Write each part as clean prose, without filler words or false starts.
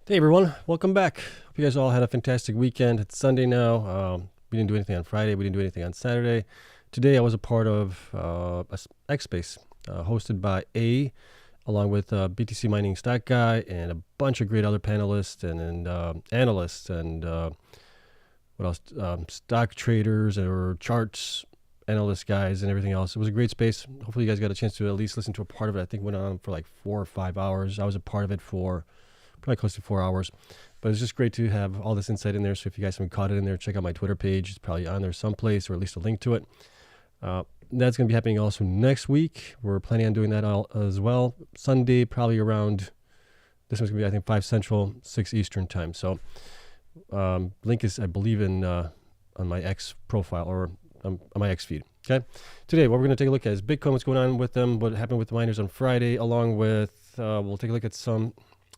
Hey everyone, welcome back. Hope you guys all had a fantastic weekend. It's Sunday now. We didn't do anything on Friday. We didn't do anything on Saturday. Today I was a part of X Space hosted by A, along with BTC Mining Stock Guy and a bunch of great other panelists and analysts and what else? Stock traders or charts analyst guys and everything else. It was a great space. Hopefully you guys got a chance to at least listen to a part of it. I think it went on for like 4 or 5 hours. I was a part of it for probably close to 4 hours, but it's just great to have all this insight in there. So if you guys haven't caught it in there, check out my Twitter page. It's probably on there someplace, or at least a link to it. That's going to be happening also next week. We're planning on doing that as well. Sunday, probably around, this one's going to be, I think, 5 Central, 6 Eastern time. So link is, I believe, in on my X profile or on my X feed. Okay. Today, what we're going to take a look at is Bitcoin, what's going on with them, what happened with the miners on Friday, along with, we'll take a look at some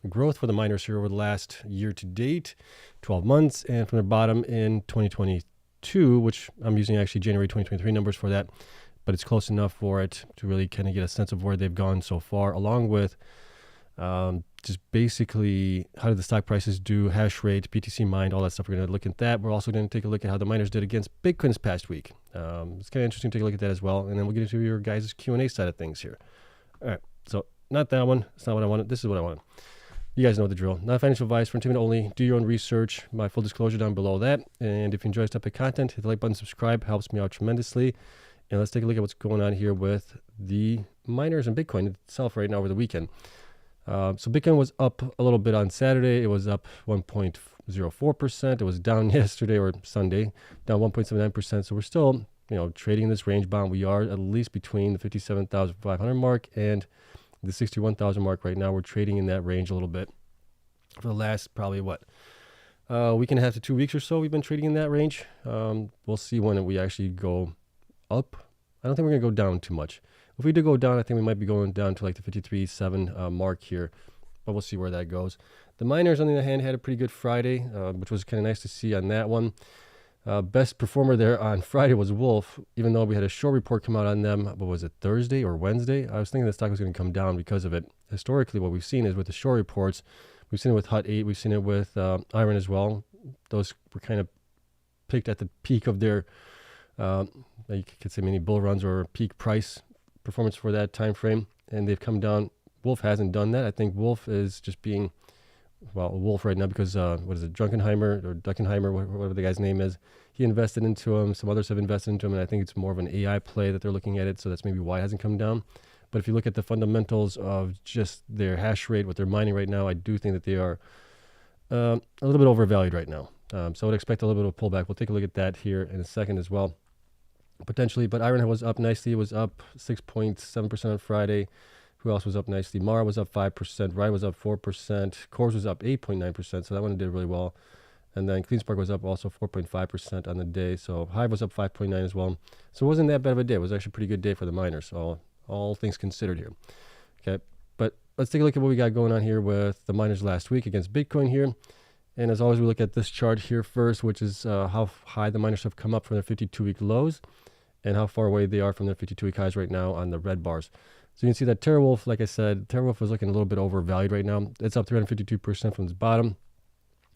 growth for the miners here over the last year to date, 12 months, and from their bottom in 2022, which I'm using actually January 2023 numbers for that, but it's close enough for it to really kind of get a sense of where they've gone so far, along with just basically how did the stock prices do, hash rate, BTC mined, all that stuff. We're going to look at that. We're also going to take a look at how the miners did against Bitcoin this past week. It's kind of interesting to take a look at that as well, and then we'll get into your guys' Q&A side of things here. All right, so not that one. It's not what I wanted. This is what I wanted. You guys know the drill. Not financial advice, for entertainment only. Do your own research. My full disclosure down below that. And if you enjoy this type of content, hit the like button, subscribe. Helps me out tremendously. And let's take a look at what's going on here with the miners and Bitcoin itself right now over the weekend. So Bitcoin was up a little bit on Saturday. It was up 1.04%. It was down yesterday or Sunday, down 1.79%. So we're still, trading in this range bound. We are at least between the 57,500 mark and the 61,000 mark right now. We're trading in that range a little bit for the last probably week and a half to 2 weeks or so. We've been trading in that range. We'll see when we actually go up. I don't think we're going to go down too much. If we do go down, I think we might be going down to like the 53.7 mark here, but we'll see where that goes. The miners, on the other hand, had a pretty good Friday, which was kind of nice to see on that one. Best performer there on Friday was Wolf, even though we had a short report come out on them. What was it, Thursday or Wednesday? I was thinking the stock was going to come down because of it. Historically, what we've seen is with the short reports, we've seen it with Hut 8, we've seen it with IREN as well. Those were kind of picked at the peak of their, you could say, mini bull runs or peak price performance for that time frame, and they've come down. Wolf hasn't done that. I think Wolf is just being, Wolf right now because, Drunkenheimer or Duckenheimer, whatever the guy's name is, he invested into him. Some others have invested into him, and I think it's more of an AI play that they're looking at it, so that's maybe why it hasn't come down. But if you look at the fundamentals of just their hash rate, what they're mining right now, I do think that they are a little bit overvalued right now. So I would expect a little bit of pullback. We'll take a look at that here in a second as well, potentially. But IREN was up nicely. It was up 6.7% on Friday. Who else was up nicely? Mara was up 5%. Riot was up 4%. CORZ was up 8.9%. So that one did really well. And then Cleanspark was up also 4.5% on the day. So Hive was up 5.9 as well. So it wasn't that bad of a day. It was actually a pretty good day for the miners. So all things considered here. Okay. But let's take a look at what we got going on here with the miners last week against Bitcoin here. And as always, we look at this chart here first, which is how high the miners have come up from their 52-week lows and how far away they are from their 52-week highs right now on the red bars. So you can see that TeraWolf, like I said, TeraWolf was looking a little bit overvalued right now. It's up 352% from its bottom.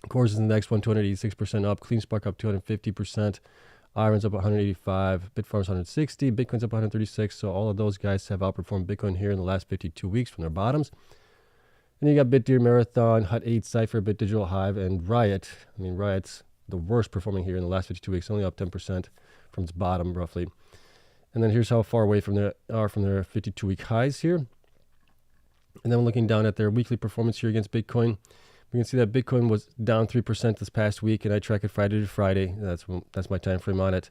CORZ is the next one, 286% up. Cleanspark up 250%. IREN's up 185. Bitfarms 160. Bitcoin's up 136. So all of those guys have outperformed Bitcoin here in the last 52 weeks from their bottoms. And you got BitDeer, Marathon, Hut 8, Cypher, BitDigital, Hive, and Riot. I mean, Riot's the worst performing here in the last 52 weeks, only up 10% from its bottom, roughly. And then here's how far away from their 52-week highs here. And then looking down at their weekly performance here against Bitcoin, we can see that Bitcoin was down 3% this past week, and I track it Friday to Friday. That's my time frame on it.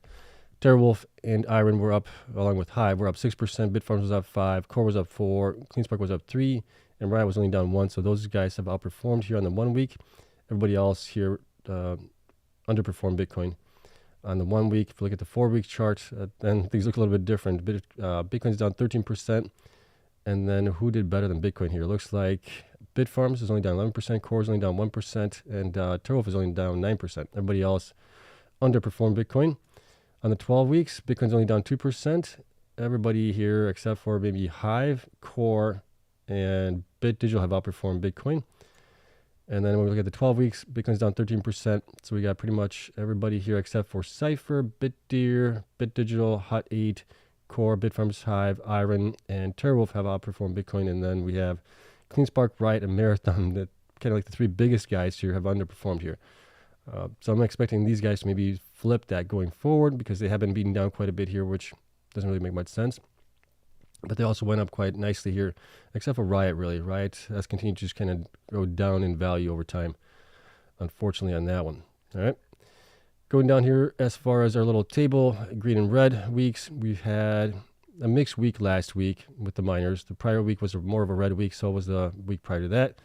TeraWolf and IREN were up, along with Hive, were up 6%. Bitfarms was up 5%. Core was up 4%. Cleanspark was up 3%. And Riot was only down 1%. So those guys have outperformed here on the 1 week. Everybody else here underperformed Bitcoin. On the 1 week, if you look at the 4-week chart, then things look a little bit different. Bitcoin's down 13%. And then who did better than Bitcoin here? It looks like Bitfarms is only down 11%, CORZ is only down 1%, and TeraWolf is only down 9%. Everybody else underperformed Bitcoin. On the 12 weeks, Bitcoin's only down 2%. Everybody here, except for maybe Hive, Core, and BitDigital have outperformed Bitcoin. And then when we look at the 12 weeks, Bitcoin's down 13%. So we got pretty much everybody here except for Cypher, BitDeer, BitDigital, Hut 8, Core, Bitfarms, Hive, IREN, and TeraWolf have outperformed Bitcoin. And then we have Cleanspark, Riot, and Marathon, that kind of like the three biggest guys here, have underperformed here. So I'm expecting these guys to maybe flip that going forward because they have been beaten down quite a bit here, which doesn't really make much sense. But they also went up quite nicely here, except for Riot, really. Riot has continued to just kind of go down in value over time, unfortunately, on that one. All right. Going down here, as far as our little table, green and red weeks, we've had a mixed week last week with the miners. The prior week was more of a red week, so was the week prior to that.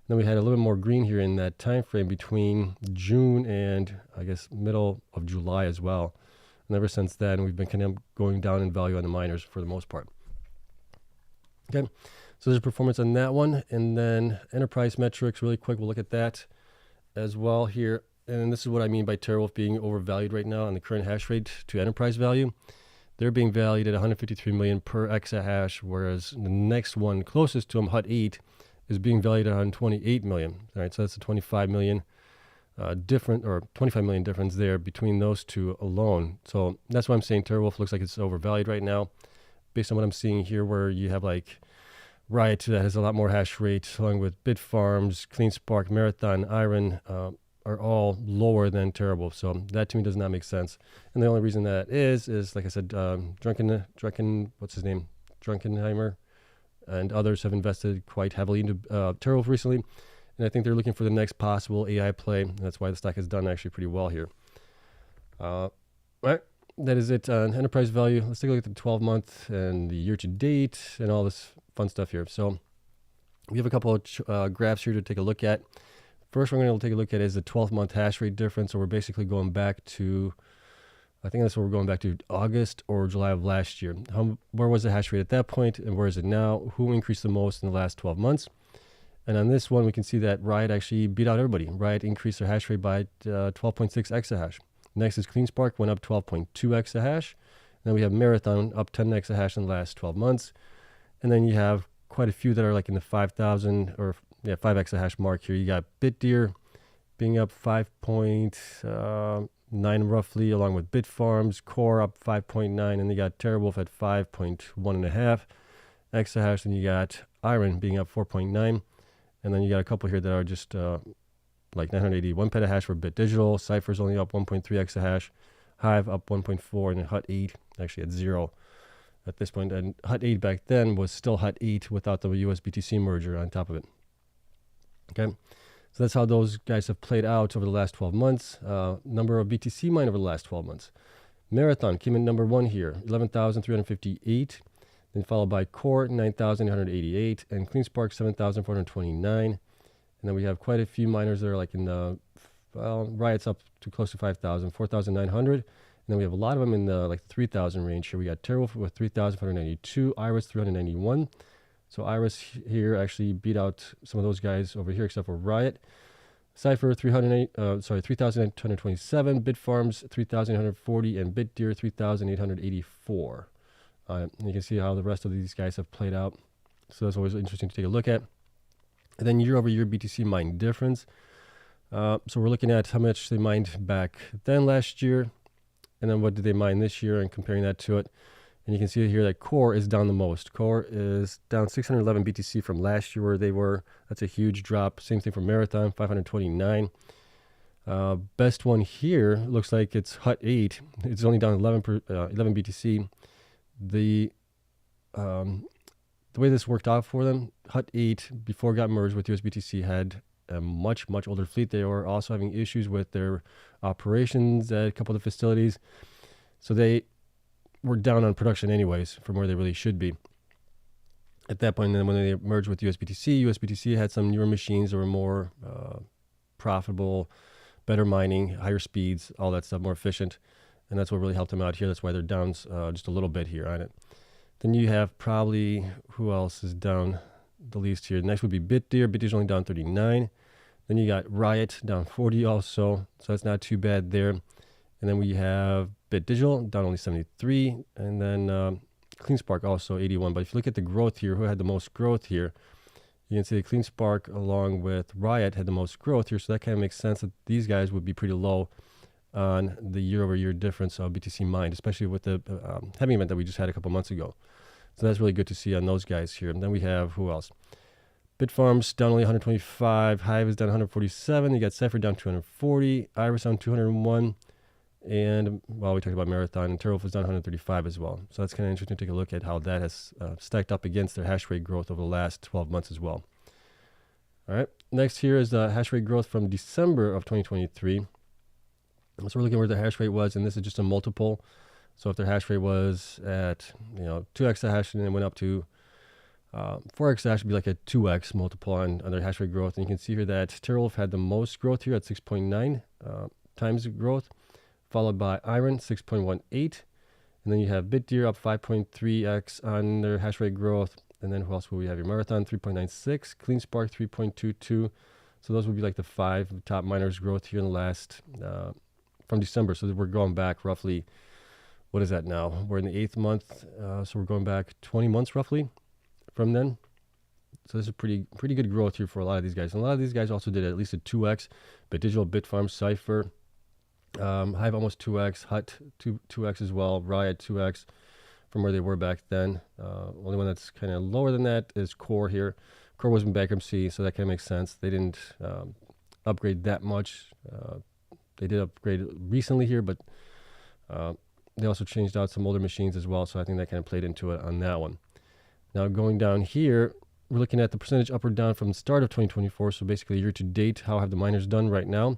Then we had a little bit more green here in that time frame between June and, I guess, middle of July as well. And ever since then, we've been kind of going down in value on the miners for the most part. Okay, so there's performance on that one. And then enterprise metrics, really quick, we'll look at that as well here. And this is what I mean by TeraWolf being overvalued right now on the current hash rate to enterprise value. They're being valued at 153 million per exahash, whereas the next one closest to them, Hut 8, is being valued at 128 million. All right, so that's a 25 million difference there between those two alone. So that's why I'm saying TeraWolf looks like it's overvalued right now, based on what I'm seeing here, where you have like Riot that has a lot more hash rate, along with Bitfarms, Cleanspark, Marathon, IREN are all lower than TeraWolf. So that to me does not make sense. And the only reason that is like I said, Drunkenheimer and others have invested quite heavily into TeraWolf recently. And I think they're looking for the next possible AI play. And that's why the stock has done actually pretty well here. All right. That is it on enterprise value. Let's take a look at the 12-month and the year-to-date and all this fun stuff here. So we have a couple of graphs here to take a look at. First, we're going to take a look at is the 12-month hash rate difference. So we're basically going back to, I think that's what we're going back to, August or July of last year. Where was the hash rate at that point and where is it now? Who increased the most in the last 12 months? And on this one, we can see that Riot actually beat out everybody. Riot increased their hash rate by 12.6 exahash. Next is Cleanspark, went up 12.2 exahash. Then we have Marathon up 10 exahash in the last 12 months. And then you have quite a few that are like in the 5,000 or 5 exahash mark here. You got BitDeer being up 5.9 roughly, along with Bitfarms, Core up 5.9, and you got TeraWolf at 5.1.5 exahash. And you got IREN being up 4.9. And then you got a couple here that are just like 981 petahash for BitDigital. Cypher's only up 1.3 exahash. Hive up 1.4, and Hut 8 actually at 0 at this point. And Hut 8 back then was still Hut 8 without the US BTC merger on top of it. Okay, so that's how those guys have played out over the last 12 months. Number of BTC mined over the last 12 months. Marathon came in number 1 here, 11,358. Then followed by Core, 9,888. And Cleanspark, 7,429. And then we have quite a few miners that are like in the, Riot's up to close to 5,000, 4,900. And then we have a lot of them in the like 3,000 range here. We got TeraWolf with 3,492, Iris 391. So Iris here actually beat out some of those guys over here, except for Riot. Cypher 3,827, Bitfarms 3,840, and BitDeer 3,884. You can see how the rest of these guys have played out. So that's always interesting to take a look at. And then year-over-year BTC mine difference. So we're looking at how much they mined back then last year, and then what did they mine this year, and comparing that to it. And you can see here that Core is down the most. Core is down 611 BTC from last year where they were. That's a huge drop. Same thing for Marathon, 529. Best one here looks like it's Hut 8. It's only down 11 BTC. The way this worked out for them, Hut 8, before it got merged with USBTC, had a much, much older fleet. They were also having issues with their operations at a couple of the facilities. So they were down on production anyways from where they really should be at that point. And then when they merged with USBTC had some newer machines that were more profitable, better mining, higher speeds, all that stuff, more efficient. And that's what really helped them out here. That's why they're down just a little bit here on it. Then you have probably, who else is down the least here? Next would be BitDeer. BitDeer's only down 39. Then you got Riot down 40 also. So that's not too bad there. And then we have BitDigital down only 73. And then Cleanspark also 81. But if you look at the growth here, who had the most growth here? You can see the Cleanspark along with Riot had the most growth here, so that kind of makes sense that these guys would be pretty low on the year-over-year difference of BTC mined, especially with the heavy event that we just had a couple months ago. So that's really good to see on those guys here. And then we have, who else? Bitfarms down only 125. Hive is down 147. You got Cypher down 240. Iris down 201. And, well, we talked about Marathon. And TeraWolf is down 135 as well. So that's kind of interesting to take a look at how that has stacked up against their hash rate growth over the last 12 months as well. All right. Next here is the hash rate growth from December of 2023. So we're looking where the hash rate was, and this is just a multiple. So if their hash rate was at 2 exahash and then went up to 4 exahash, would be like a 2x multiple on their hash rate growth. And you can see here that TeraWolf had the most growth here at 6.9 times growth, followed by IREN 6.18, and then you have BitDeer up 5.3x on their hash rate growth. And then who else will we have here? Marathon 3.96, Cleanspark 3.22. So those would be like the 5 top miners growth here in the last from December. So we're going back roughly, what is that now? We're in the 8th month, so we're going back 20 months roughly from then. So this is pretty good growth here for a lot of these guys. And a lot of these guys also did at least a 2x, but Digital, Bitfarms, Cypher, Hive almost 2x, Hut 2x as well, Riot 2x from where they were back then. Only one that's kind of lower than that is CORZ here. CORZ was in bankruptcy, so that kind of makes sense. They didn't upgrade that much. They did upgrade recently here, but they also changed out some older machines as well, so I think that kind of played into it on that one. Now going down here, we're looking at the percentage up or down from the start of 2024, so basically year to date, how have the miners done right now.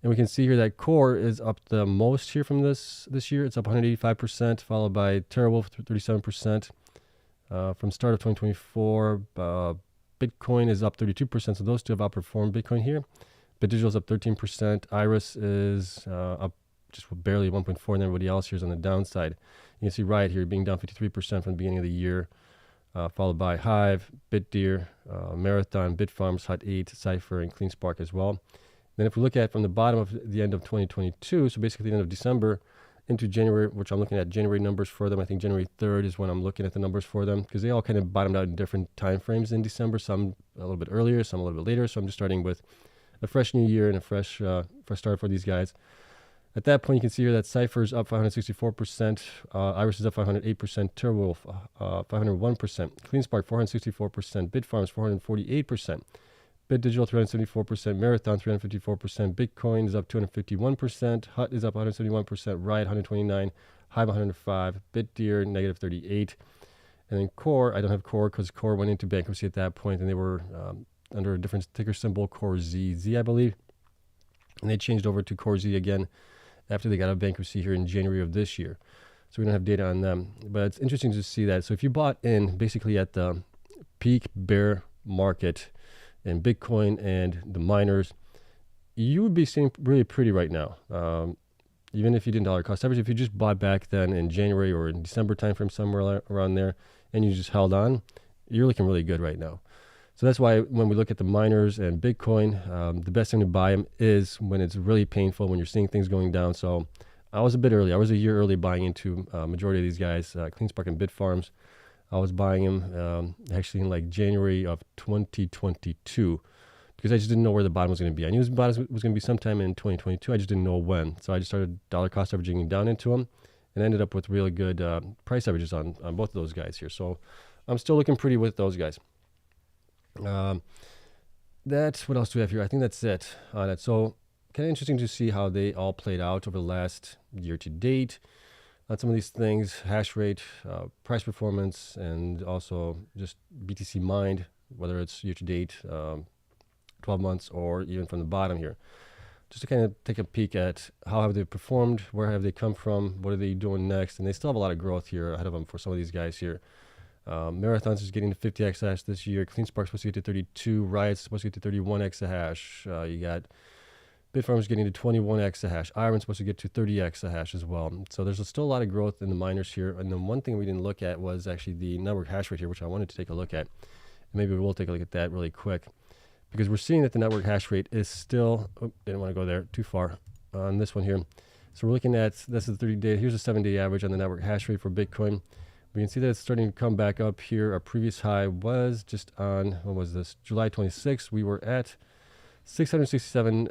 And we can see here that CORZ is up the most here from this year. It's up 185%, followed by TeraWolf 37%. From start of 2024, Bitcoin is up 32%, so those two have outperformed Bitcoin here. BitDigital is up 13%. Iris is up just barely 1.4, and everybody else here is on the downside. You can see Riot here being down 53% from the beginning of the year, followed by Hive, BitDeer, Marathon, Bitfarms, Hut 8, Cypher, and Cleanspark as well. Then if we look at from the bottom of the end of 2022, so basically the end of December into January, which I'm looking at January numbers for them. I think January 3rd is when I'm looking at the numbers for them, because they all kind of bottomed out in different time frames in December, some a little bit earlier, some a little bit later. So I'm just starting with a fresh new year and a fresh start for these guys. At that point, you can see here that Cypher's up 564%, Iris is up 508%, TeraWolf 501%, Cleanspark 464%, Bitfarms 448%, BitDigital 374%, Marathon 354%, Bitcoin is up 251%, Hut is up 171%, Riot 129%, Hive 105%, BitDeer negative 38%, and then CORZ, I don't have CORZ because CORZ went into bankruptcy at that point, and they were under a different ticker symbol, CORZ, I believe, and they changed over to CORZ again after they got out of bankruptcy here in January of this year. So we don't have data on them, but it's interesting to see that. So if you bought in basically at the peak bear market in Bitcoin and the miners, you would be seeing really pretty right now. Even if you didn't dollar cost average, if you just bought back then in January or in December timeframe, somewhere around there, and you just held on, you're looking really good right now. So that's why when we look at the miners and Bitcoin, the best time to buy them is when it's really painful, when you're seeing things going down. So I was a bit early. I was a year early buying into majority of these guys, Cleanspark and Bitfarms. I was buying them actually in like January of 2022 because I just didn't know where the bottom was going to be. I knew the bottom was going to be sometime in 2022. I just didn't know when. So I just started dollar cost averaging down into them and ended up with really good price averages on both of those guys here. So I'm still looking pretty with those guys. That's what else do we have here? I think that's it on it. So kind of interesting to see how they all played out over the last year to date on some of these things, hash rate, price performance, and also just BTC mined, whether it's year to date, 12 months, or even from the bottom here. Just to kind of take a peek at how have they performed, where have they come from, what are they doing next, and they still have a lot of growth here ahead of them for some of these guys here. Marathon's is getting to 50 exahash this year. Cleanspark's supposed to get to 32. Riot's supposed to get to 31 exahash. You got Bitfarms getting to 21 exahash. IREN's supposed to get to 30 exahash as well. So there's still a lot of growth in the miners here. And then one thing we didn't look at was actually the network hash rate here, which I wanted to take a look at. And maybe we'll take a look at that really quick, because we're seeing that the network hash rate is still, didn't want to go there too far on this one here. So we're looking at, this is the 30-day, here's a 7-day average on the network hash rate for Bitcoin. We can see that it's starting to come back up here. Our previous high was just on, what was this, July 26th. We were at 667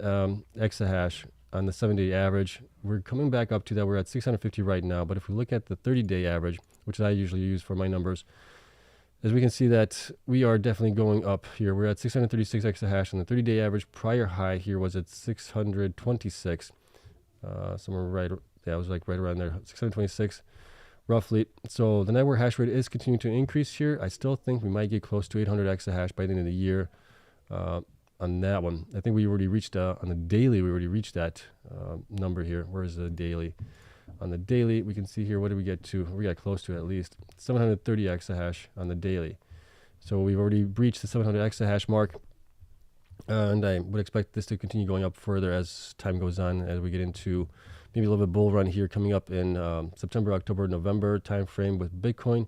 exahash on the 7-day average. We're coming back up to that. We're at 650 right now. But if we look at the 30-day average, which I usually use for my numbers, as we can see that we are definitely going up here. We're at 636 exahash, and the 30-day average prior high here was at 626. Somewhere right, yeah, it was like right around there, 626 roughly. So the network hash rate is continuing to increase here. I still think we might get close to 800 exahash by the end of the year on that one. I think we already reached, on the daily, we already reached that number here. Where is the daily? On the daily, we can see here, what did we get to? We got close to at least 730 exahash on the daily. So we've already breached the 700 exahash mark. And I would expect this to continue going up further as time goes on, as we get into maybe a little bit bull run here coming up in September, October, November time frame with Bitcoin.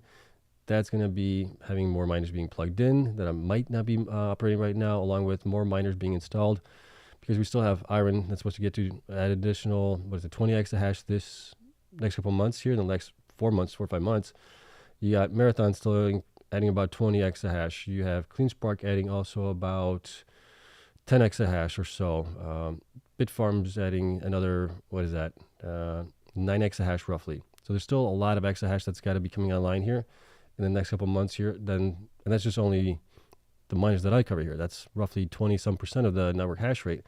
That's going to be having more miners being plugged in that might not be operating right now, along with more miners being installed, because we still have IREN that's supposed to get to add additional, 20 exahash this next couple months here, in the next 4 or 5 months. You got Marathon still adding about 20 exahash. You have Cleanspark adding also about 10 exahash or so. Bitfarms adding another, 9 exahash roughly. So there's still a lot of exahash that's got to be coming online here in the next couple months here. And that's just only the miners that I cover here. That's roughly 20% of the network hash rate.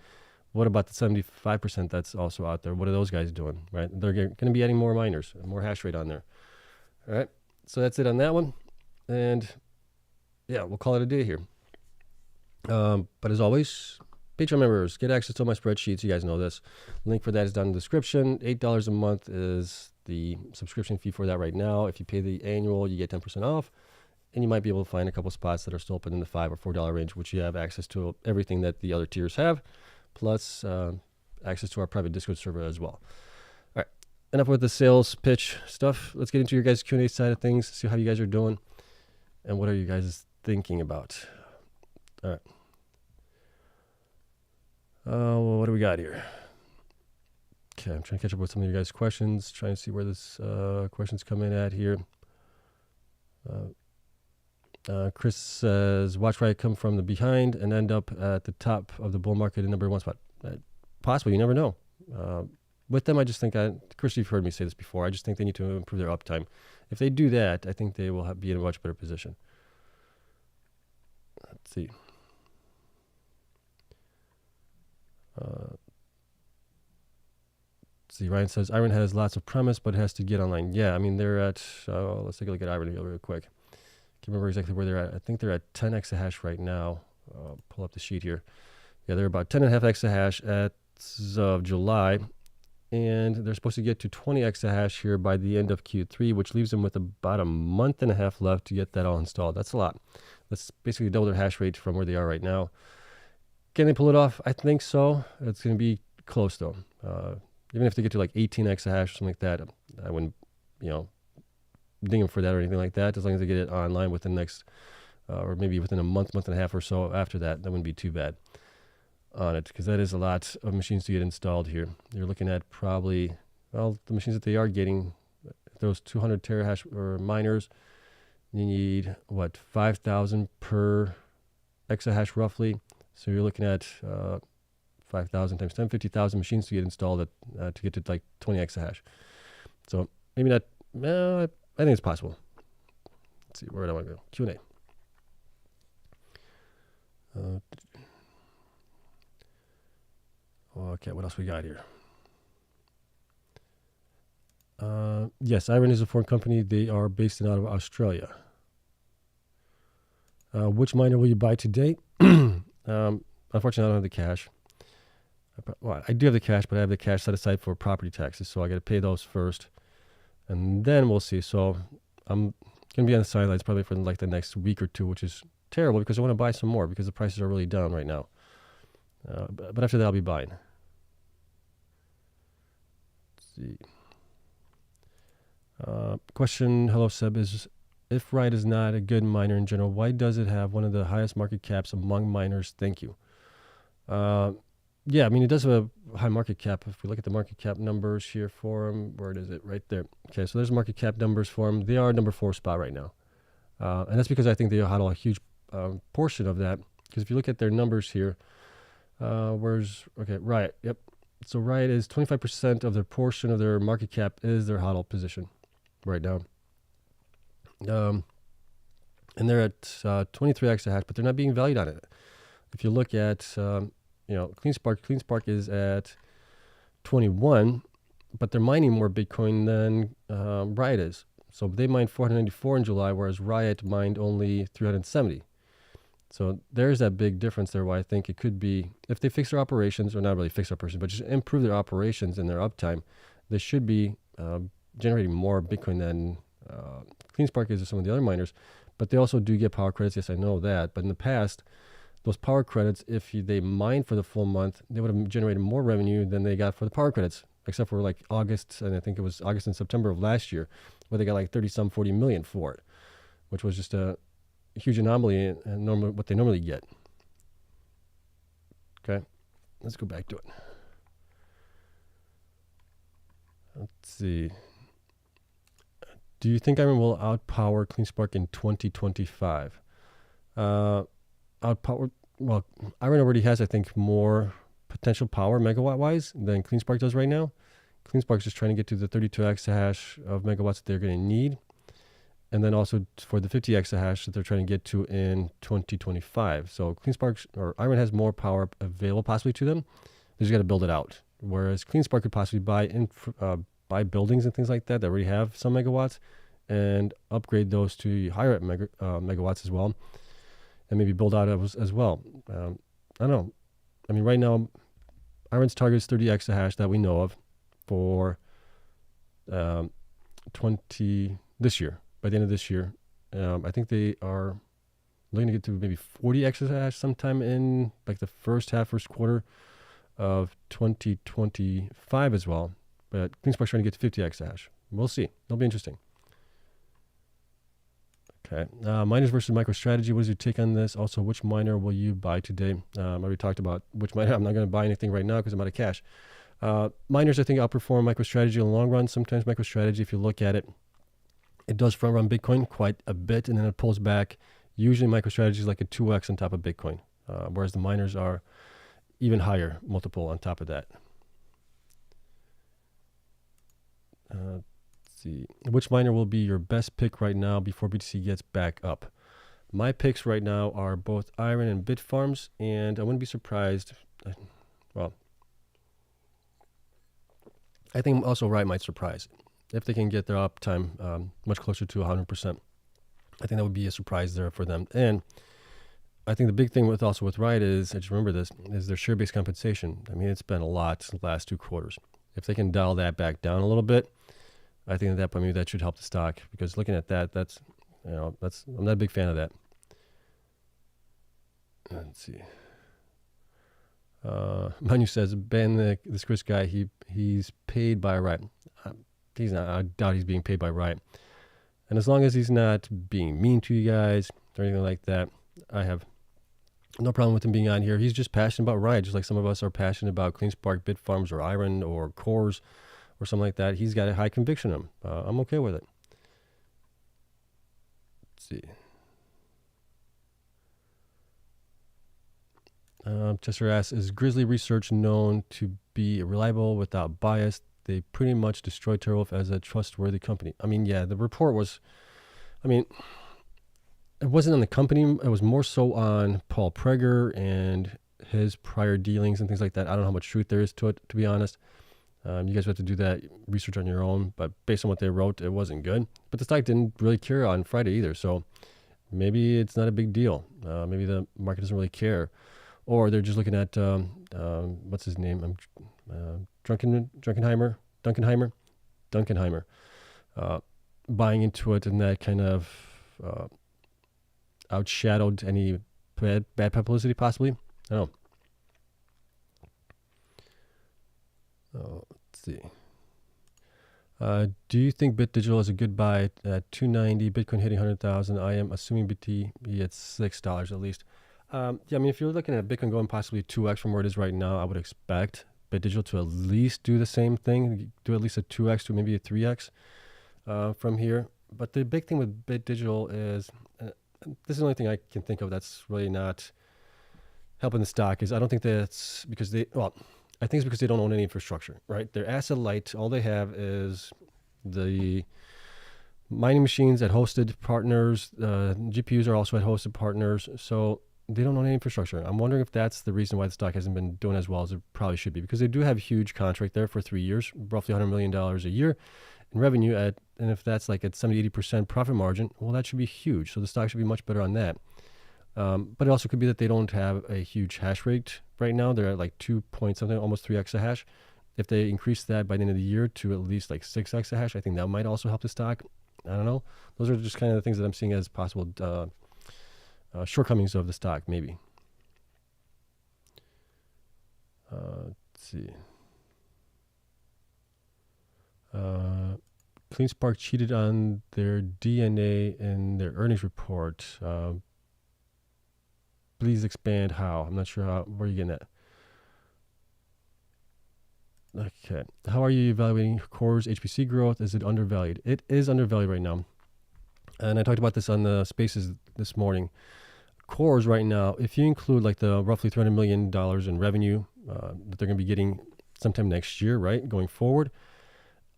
What about the 75% that's also out there? What are those guys doing, right? They're going to be adding more miners, more hash rate on there. All right. So that's it on that one. And yeah, we'll call it a day here. But as always, Patreon members get access to all my spreadsheets. You guys know this. Link for that is down in the description. $8 a month is the subscription fee for that right now. If you pay the annual, you get 10% off. And you might be able to find a couple spots that are still open in the $5 or $4 range, which you have access to everything that the other tiers have, plus access to our private Discord server as well. All right, enough with the sales pitch stuff. Let's get into your guys' Q&A side of things, see how you guys are doing, and what are you guys thinking about. All right. Well, what do we got here? Okay, I'm trying to catch up with some of your guys' questions, trying to see where this questions come in at here. Chris says, watch Riot come from the behind and end up at the top of the bull market in number 1 spot. Possibly, you never know. With them, I just think, Chris, you've heard me say this before, I just think they need to improve their uptime. If they do that, I think they will be in a much better position. Let's see. See, Ryan says, IREN has lots of promise, but it has to get online. Yeah, I mean, they're at, let's take a look at IREN real quick. Can't remember exactly where they're at. I think they're at 10 exahash right now. Pull up the sheet here. Yeah, they're about 10.5 exahash as of July. And they're supposed to get to 20 exahash here by the end of Q3, which leaves them with about a month and a half left to get that all installed. That's a lot. That's basically double their hash rate from where they are right now. Can they pull it off? I think so. It's going to be close, though. Even if they get to like 18 exahash or something like that, I wouldn't, ding them for that or anything like that. As long as they get it online within the next, or maybe within a month and a half or so after that, that wouldn't be too bad on it, because that is a lot of machines to get installed here. You're looking at probably, well, the machines that they are getting, those 200 terahash or miners, you need, 5,000 per exahash roughly. So you're looking at 5,000 times 10, 50,000 machines to get installed to get to like 20 exahash. So maybe not, I think it's possible. Let's see, where do I want to go? Q&A. Okay, what else we got here? Yes, IREN is a foreign company. They are based out of Australia. Which miner will you buy today? Unfortunately, I don't have the cash. Well, I do have the cash, but I have the cash set aside for property taxes, so I got to pay those first, and then we'll see. So I'm gonna be on the sidelines probably for like the next week or two, which is terrible because I want to buy some more because the prices are really down right now. But after that, I'll be buying. Let's see. Question, hello Seb, is if Riot is not a good miner in general, why does it have one of the highest market caps among miners? Thank you. Yeah, I mean, it does have a high market cap. If we look at the market cap numbers here for them, where is it? Right there. Okay, so there's market cap numbers for them. They are number 4 spot right now. And that's because I think they hodl a huge portion of that. Because if you look at their numbers here, okay, Riot. Yep. So Riot is 25% of their portion of their market cap is their hodl position right now. And they're at 23 exahash, but they're not being valued on it. If you look at, Cleanspark is at 21, but they're mining more Bitcoin than Riot is. So they mined 494 in July, whereas Riot mined only 370. So there's that big difference there why I think it could be, if they fix their operations, or not really fix their operations, but just improve their operations and their uptime, they should be generating more Bitcoin than Cleanspark is or some of the other miners. But they also do get power credits. Yes, I know that. But in the past, those power credits, if they mined for the full month, they would have generated more revenue than they got for the power credits, except for like August, and I think it was August and September of last year, where they got like 40 million for it, which was just a huge anomaly and what they normally get. Okay, let's go back to it. Let's see. Do you think IREN will outpower Cleanspark in 2025? Outpower? Well, IREN already has, I think, more potential power megawatt-wise than Cleanspark does right now. Cleanspark's just trying to get to the 32 exahash of megawatts that they're going to need, and then also for the 50 exahash that they're trying to get to in 2025. So Cleanspark or IREN has more power available possibly to them. They just got to build it out. Whereas Cleanspark could possibly buy buildings and things like that already have some megawatts and upgrade those to higher megawatts as well, and maybe build out as well. I don't know. I mean, right now, IREN's target is 30 exahash that we know of for this year. By the end of this year, I think they are looking to get to maybe 40 exahash sometime in like the first quarter of 2025 as well. But Cleanspark's trying to get to 50 exahash. We'll see. It'll be interesting. Okay. Miners versus MicroStrategy. What is your take on this? Also, which miner will you buy today? I already talked about which miner. I'm not going to buy anything right now because I'm out of cash. Miners, I think, outperform MicroStrategy in the long run. Sometimes MicroStrategy, if you look at it, it does front run Bitcoin quite a bit, and then it pulls back. Usually MicroStrategy is like a 2x on top of Bitcoin, whereas the miners are even higher multiple on top of that. Let's see. Which miner will be your best pick right now before BTC gets back up? My picks right now are both IREN and Bitfarms, and I wouldn't be surprised. Well, I think also Riot might surprise if they can get their uptime much closer to 100%. I think that would be a surprise there for them. And I think the big thing with Riot is, I just remember this, is their share-based compensation. I mean, it's been a lot the last 2 quarters. If they can dial that back down a little bit, I think at that point maybe that should help the stock, because looking at that, I'm not a big fan of that. Let's see. Manu says, ban this Chris guy. He's paid by Riot. He's not. I doubt he's being paid by Riot. And as long as he's not being mean to you guys or anything like that, I have no problem with him being on here. He's just passionate about Riot, just like some of us are passionate about Cleanspark, Bitfarms, or IREN, or CORZ, or something like that. He's got a high conviction in him. I'm okay with it. Let's see. Chester asks, is Grizzly Research known to be reliable without bias? They pretty much destroyed TeraWulf as a trustworthy company. I mean, yeah, the report was, it wasn't on the company. It was more so on Paul Prager and his prior dealings and things like that. I don't know how much truth there is to it, to be honest. You guys have to do that research on your own, but based on what they wrote, it wasn't good. But the stock didn't really care on Friday either, so maybe it's not a big deal. Maybe the market doesn't really care. Or they're just looking at, what's his name? Duncanheimer, buying into it, and that kind of outshadowed any bad publicity, possibly. I don't know. Let's see. Do you think BitDigital is a good buy at $290, Bitcoin hitting 100,000? I am assuming BTB at $6 at least. Yeah, I mean, if you're looking at Bitcoin going possibly 2x from where it is right now, I would expect BitDigital to at least do the same thing, do at least a 2x to maybe a 3x from here. But the big thing with BitDigital is, this is the only thing I can think of that's really not helping the stock, is I don't think that's because I think it's because they don't own any infrastructure, right? They're asset light. All they have is the mining machines at hosted partners. GPUs are also at hosted partners. So they don't own any infrastructure. I'm wondering if that's the reason why the stock hasn't been doing as well as it probably should be, because they do have a huge contract there for 3 years, roughly $100 million a year in revenue and if that's like at 70-80% profit margin, well, that should be huge. So the stock should be much better on that. But it also could be that they don't have a huge hash rate right now. They're at like 2 point something, almost 3 exahash. If they increase that by the end of the year to at least like 6 exahash, I think that might also help the stock. I don't know. Those are just kind of the things that I'm seeing as possible shortcomings of the stock, maybe. Let's see. Cleanspark cheated on their DNA in their earnings report. Please expand how. I'm not sure where you're getting at. Okay. How are you evaluating CORZ HPC growth? Is it undervalued? It is undervalued right now. And I talked about this on the spaces this morning. CORZ right now, if you include like the roughly $300 million in revenue that they're going to be getting sometime next year, right, going forward,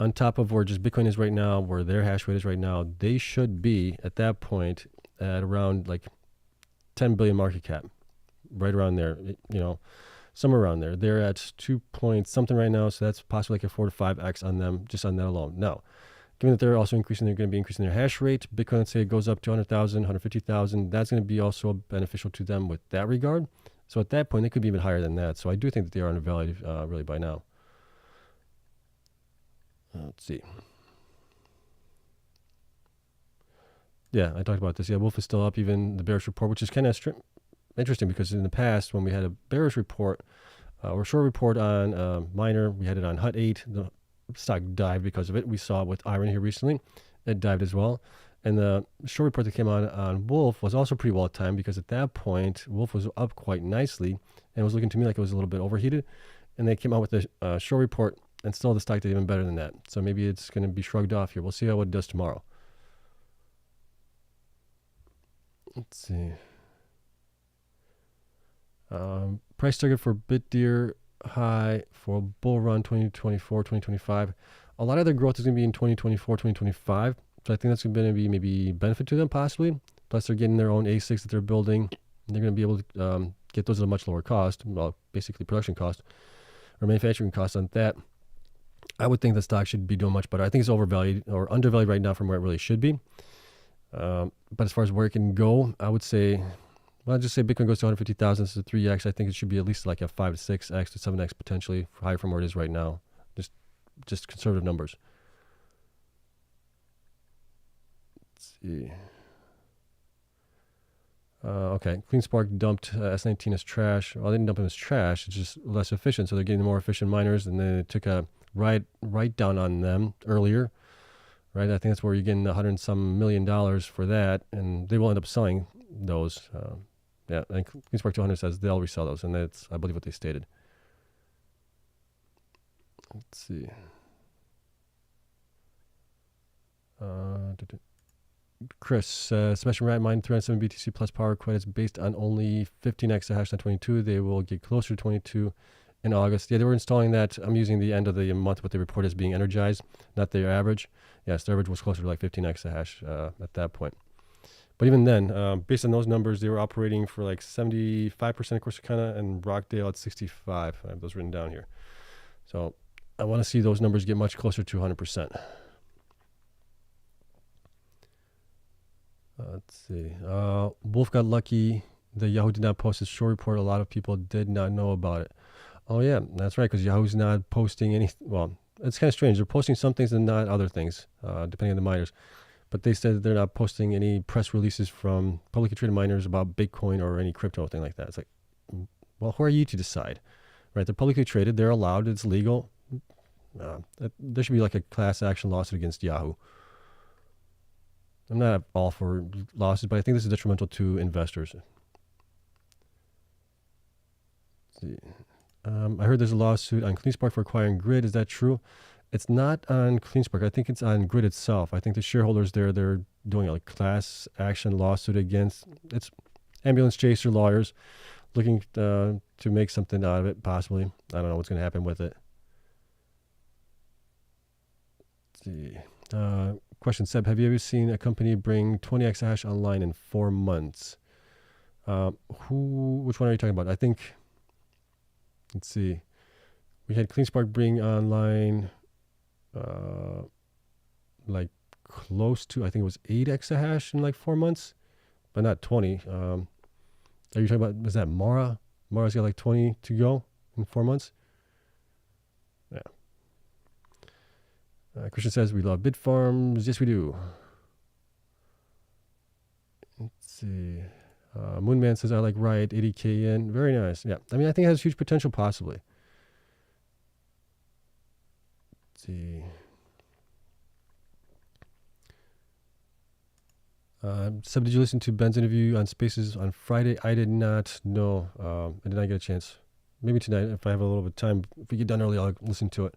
on top of where just Bitcoin is right now, where their hash rate is right now, they should be at that point at around like 10 billion market cap, right around there, somewhere around there. They're at 2 point something right now, so that's possibly like a 4 to 5x on them just on that alone. Now, given that they're also they're going to be increasing their hash rate, Bitcoin, let's say it goes up to 100,000, 150,000, that's going to be also beneficial to them with that regard. So at that point, they could be even higher than that. So I do think that they are undervalued really by now. Let's see. Yeah, I talked about this. Yeah, Wolf is still up, even the bearish report, which is kind of interesting because in the past, when we had a bearish report or short report on miner, we had it on Hut 8. The stock dived because of it. We saw it with IREN here recently. It dived as well. And the short report that came on Wolf was also pretty well timed because at that point, Wolf was up quite nicely and it was looking to me like it was a little bit overheated. And they came out with a short report and still the stock did even better than that. So maybe it's going to be shrugged off here. We'll see how it does tomorrow. Let's see. Price target for BitDeer high for bull run 2024, 2025. A lot of their growth is going to be in 2024, 2025. So I think that's going to be maybe benefit to them possibly. Plus they're getting their own ASICs that they're building. They're going to be able to get those at a much lower cost. Well, basically production cost or manufacturing cost on that. I would think the stock should be doing much better. I think it's overvalued or undervalued right now from where it really should be. But as far as where it can go, I would say, well, I'll just say Bitcoin goes to 150,000, so 3x. I think it should be at least like a 5 to 6x to 7x potentially higher from where it is right now. Just conservative numbers. Let's see. Okay, Cleanspark dumped S19 as trash. Well, they didn't dump it as trash. It's just less efficient, so they're getting more efficient miners, and then it took a write down on them earlier. Right, I think that's where you're getting $100 and some million for that, and they will end up selling those. Yeah, I think Cleanspark 200 says they'll resell those, and that's, I believe, what they stated. Let's see. Chris, Sebastian Rat mined 307 BTC plus power credits based on only 15 exahash, not 22. They will get closer to 22 in August. Yeah, they were installing that. I'm using the end of the month, what they report as being energized, not their average. Yes, their average was closer to like 15 exahash at that point. But even then, based on those numbers, they were operating for like 75% of Corsicana and Rockdale at 65. I have those written down here. So I want to see those numbers get much closer to 100%. Let's see. Wolf got lucky. The Yahoo did not post his short report. A lot of people did not know about it. Oh, yeah, that's right, because Yahoo's not posting any. Well, it's kind of strange. They're posting some things and not other things, depending on the miners. But they said that they're not posting any press releases from publicly traded miners about Bitcoin or any crypto or anything like that. It's like, well, who are you to decide? Right? They're publicly traded. They're allowed. It's legal. There should be like a class action lawsuit against Yahoo. I'm not all for losses, but I think this is detrimental to investors. see. I heard there's a lawsuit on Cleanspark for acquiring Grid. Is that true? It's not on Cleanspark. I think it's on Grid itself. I think the shareholders there, they're doing a class action lawsuit against, it's ambulance chaser lawyers looking to make something out of it, possibly. I don't know what's going to happen with it. Let's see. Question, Seb, have you ever seen a company bring 20 exahash online in 4 months? Which one are you talking about? I think, let's see. We had Cleanspark bring online like close to, I think it was 8 exahash in like 4 months, but not 20. Are you talking about, was that Mara? Mara's got like 20 to go in 4 months? Yeah. Christian says, we love Bitfarms. Yes, we do. Let's see. Moonman says, I like Riot, 80K in. Very nice. Yeah. I mean, I think it has huge potential, possibly. Let's see. Seb, did you listen to Ben's interview on Spaces on Friday? I did not. No, I did not get a chance. Maybe tonight, if I have a little bit of time. If we get done early, I'll listen to it.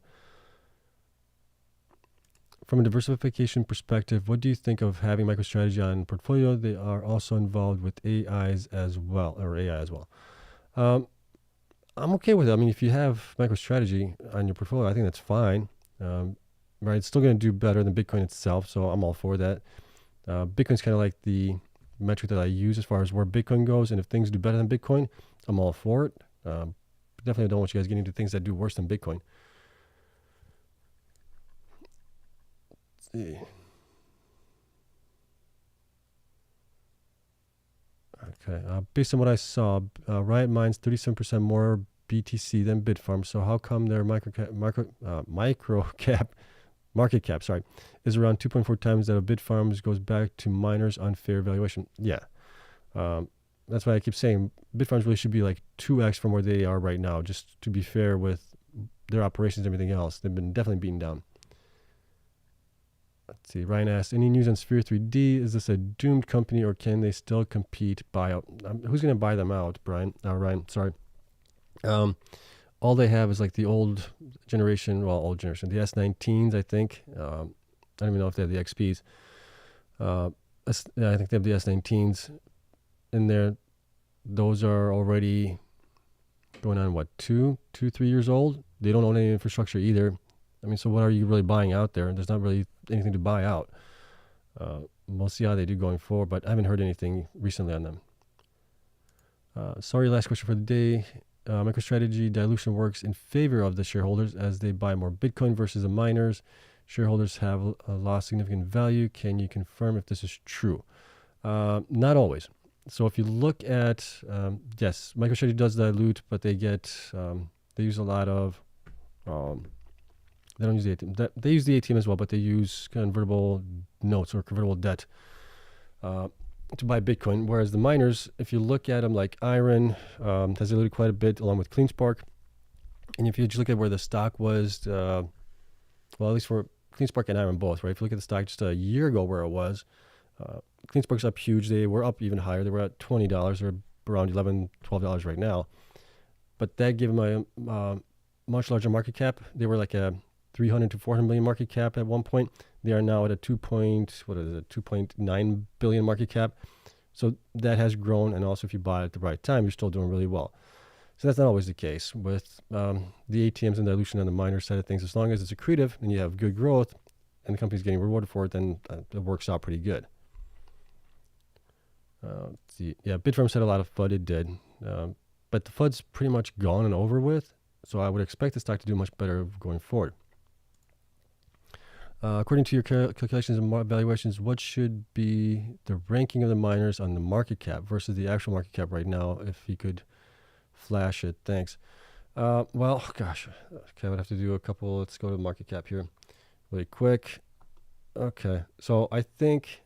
From a diversification perspective, what do you think of having MicroStrategy on portfolio? They are also involved with AIs as well, or AI as well. I'm okay with it. I mean, if you have MicroStrategy on your portfolio, I think that's fine. Right, it's still going to do better than Bitcoin itself, so I'm all for that. Bitcoin's kind of like the metric that I use as far as where Bitcoin goes, and if things do better than Bitcoin, I'm all for it. Definitely don't want you guys getting into things that do worse than Bitcoin. Let's see. Okay, based on what I saw, Riot mines 37% more BTC than Bitfarms. So how come their market cap is around 2.4 times that of Bitfarms, goes back to miners' unfair valuation? Yeah, that's why I keep saying Bitfarms really should be like 2x from where they are right now, just to be fair with their operations and everything else. They've been definitely beaten down. Let's see. Ryan asked, any news on Sphere 3D? Is this a doomed company or can they still compete? Buyout? Who's going to buy them out, Ryan? Sorry. All they have is like the old generation, the S19s, I think. I don't even know if they have the XPs. I think they have the S19s in there. Those are already going on, 3 years old? They don't own any infrastructure either. I mean, so what are you really buying out there? There's not really anything to buy out. We'll see how they do going forward, but I haven't heard anything recently on them. Sorry, last question for the day. MicroStrategy dilution works in favor of the shareholders as they buy more Bitcoin versus the miners. Shareholders have lost significant value. Can you confirm if this is true? Not always. So if you look at, yes, MicroStrategy does dilute, but they get, they use a lot of, they don't use the ATM. They use the ATM as well, but they use convertible notes or convertible debt to buy Bitcoin. Whereas the miners, if you look at them, like IREN has diluted quite a bit along with Cleanspark. And if you just look at where the stock was, well, at least for Cleanspark and IREN both, right? If you look at the stock just a year ago where it was, Cleanspark's up huge. They were up even higher. They were at $20. They're around $11, $12 right now. But that gave them a much larger market cap. They were like a 300 to 400 million market cap at one point. They are now at a 2.9 billion market cap. So that has grown. And also if you buy at the right time, you're still doing really well. So that's not always the case with the ATMs and dilution on the miner side of things. As long as it's accretive and you have good growth and the company's getting rewarded for it, then it works out pretty good. Let's see. Yeah, Bitfarms had a lot of FUD. It did. But the FUD's pretty much gone and over with. So I would expect the stock to do much better going forward. According to your calculations and valuations, what should be the ranking of the miners on the market cap versus the actual market cap right now? If you could flash it, thanks. Well, gosh, okay, I would have to do a couple. Let's go to the market cap here really quick. Okay, so I think,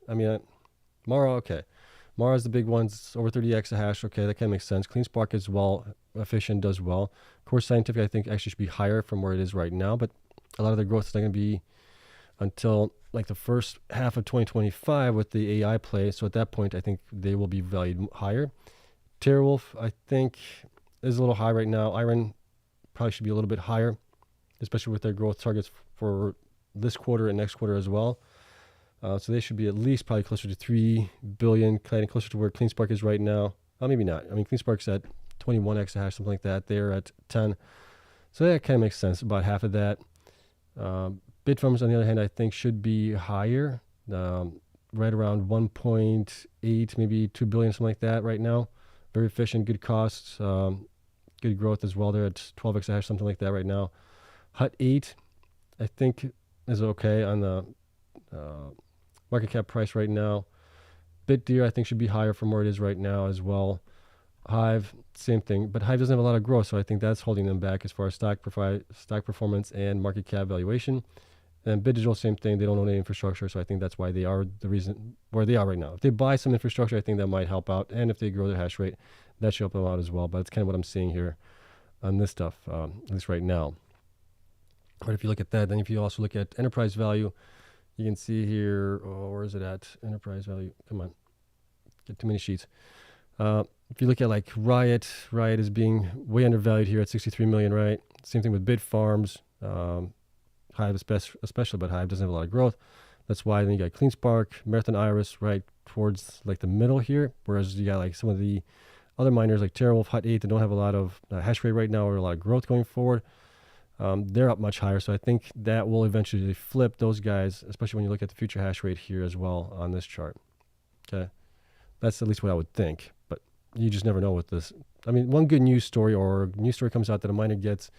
Mara, okay. Mara's the big ones, it's over 30 exahash. Okay, that kind of makes sense. Cleanspark is well efficient, does well. CORZ Scientific, I think, actually should be higher from where it is right now, but a lot of the growth is not going to be until like the first half of 2025 with the AI play. So at that point, I think they will be valued higher. TeraWolf, I think, is a little high right now. IREN probably should be a little bit higher, especially with their growth targets for this quarter and next quarter as well. So they should be at least probably closer to 3 billion, kind of closer to where Cleanspark is right now. Maybe not. I mean, Cleanspark's at 21 exahash, something like that. They're at 10. So that kind of makes sense, about half of that. Bitfarms, on the other hand, I think should be higher, right around 1.8, maybe 2 billion, something like that right now. Very efficient, good costs, good growth as well. They're at 12 exahash, something like that right now. Hut 8, I think, is okay on the market cap price right now. BitDeer, I think, should be higher from where it is right now as well. Hive, same thing, but Hive doesn't have a lot of growth, so I think that's holding them back as far as stock performance and market cap valuation. And BitDigital, same thing. They don't own any infrastructure, so I think that's why they are the reason where they are right now. If they buy some infrastructure, I think that might help out, and if they grow their hash rate, that should help them out as well. But it's kind of what I'm seeing here on this stuff, at least right now. But if you look at that, then if you also look at enterprise value, you can see here, where is it at? Enterprise value. Come on, get too many sheets. If you look at like Riot is being way undervalued here at 63 million, right? Same thing with Bitfarms, Hive especially, but Hive doesn't have a lot of growth. That's why then you got Cleanspark, Marathon Iris right towards like the middle here, whereas you got like some of the other miners like TeraWolf, Hut 8 that don't have a lot of hash rate right now or a lot of growth going forward. They're up much higher, so I think that will eventually flip those guys, especially when you look at the future hash rate here as well on this chart. Okay, that's at least what I would think, but you just never know with this. I mean, one good news story comes out that a miner gets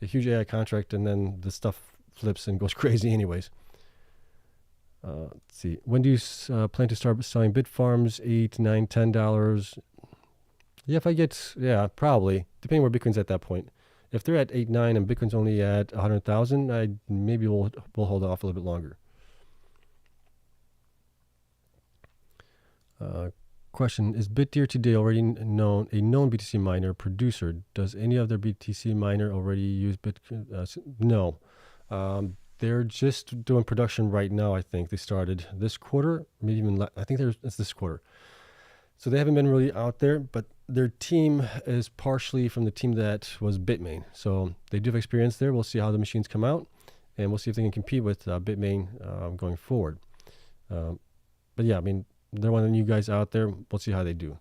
a huge AI contract, and then the stuff flips and goes crazy anyways. Let's see. When do you plan to start selling Bitfarms? $8, $9, $10? Yeah, if I get, probably, depending where Bitcoin's at that point. If they're at 8, 9, and Bitcoin's only at 100,000, maybe we'll hold off a little bit longer. Question: is BitDeer today already a known BTC miner producer? Does any other BTC miner already use Bitcoin? No. They're just doing production right now. I think they started this quarter, maybe even I think it's this quarter. So they haven't been really out there, but their team is partially from the team that was Bitmain. So they do have experience there. We'll see how the machines come out, and we'll see if they can compete with Bitmain going forward. But yeah, I mean, they're one of the new guys out there. We'll see how they do.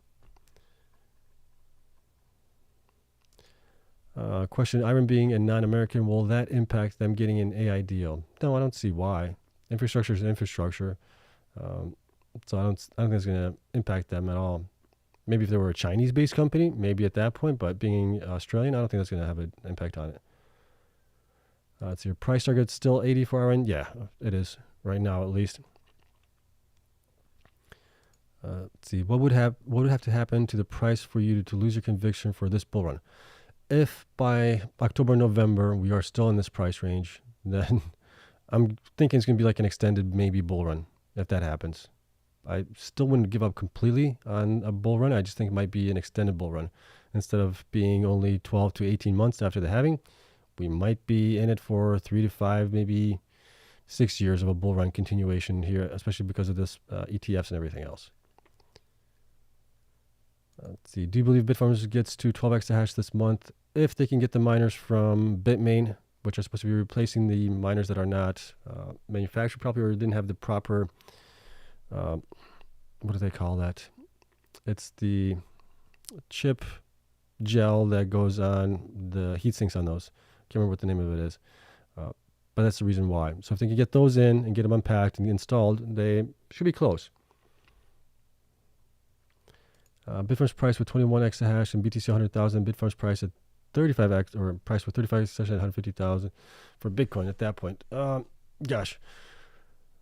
Question: IREN being a non-American, will that impact them getting an AI deal? No, I don't see why. Infrastructure is infrastructure. So I don't think it's going to impact them at all. Maybe if they were a Chinese-based company, maybe at that point, but being Australian, I don't think that's going to have an impact on it. Let's see, your price target's still 80 for IREN? Yeah, it is, right now at least. Let's see, what would have to happen to the price for you to lose your conviction for this bull run? If by October, November, we are still in this price range, then I'm thinking it's going to be like an extended maybe bull run, if that happens. I still wouldn't give up completely on a bull run. I just think it might be an extended bull run. Instead of being only 12 to 18 months after the halving, we might be in it for 3 to 5, maybe 6 years of a bull run continuation here, especially because of this ETFs and everything else. Let's see. Do you believe Bitfarms gets to 12 exahash this month if they can get the miners from Bitmain, which are supposed to be replacing the miners that are not manufactured properly or didn't have the proper... what do they call that? It's the chip gel that goes on the heat sinks on those. Can't remember what the name of it is. But that's the reason why. So if they can get those in and get them unpacked and installed, they should be close. Bitfarms price with 21 exahash and BTC 100,000. Bitfarms price at 35x or price with 35 exahash at 150,000 for Bitcoin at that point. Gosh.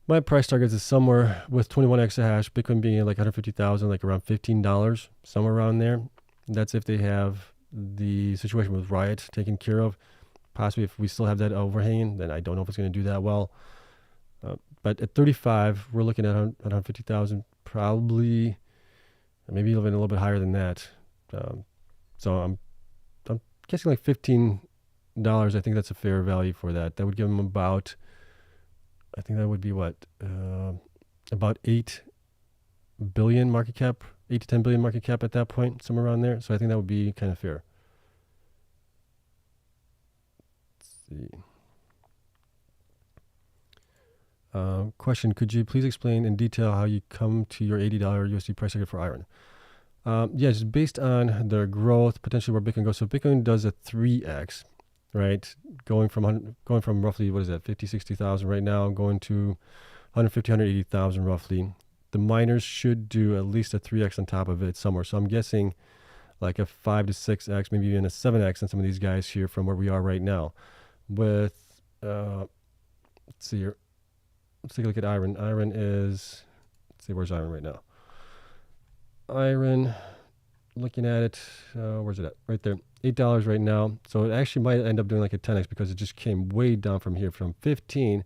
My price target is somewhere with 21 exahash, Bitcoin being like 150,000, like around $15, somewhere around there. That's if they have the situation with Riot taken care of. Possibly if we still have that overhanging, then I don't know if it's going to do that well. But at 35, we're looking at 150,000, probably, maybe even a little bit higher than that. So I'm guessing like $15. I think that's a fair value for that. That would give them about... I think that would be about 8 billion market cap, 8 to 10 billion market cap at that point, somewhere around there. So I think that would be kind of fair. see. Question, could you please explain in detail how you come to your $80 USD price target for IREN? Yes, based on their growth, potentially where Bitcoin goes. So Bitcoin does a 3x, right? Going from roughly, what is that, 50, 60,000 right now, going to 150, 180,000 roughly. The miners should do at least a 3x on top of it somewhere. So I'm guessing like a 5 to 6x, maybe even a 7x on some of these guys here from where we are right now. With, let's see here. Let's take a look at IREN. IREN is, let's see, where's IREN right now? IREN, looking at it, where's it at? Right there, $8 right now. So it actually might end up doing like a 10x because it just came way down from here, from 15.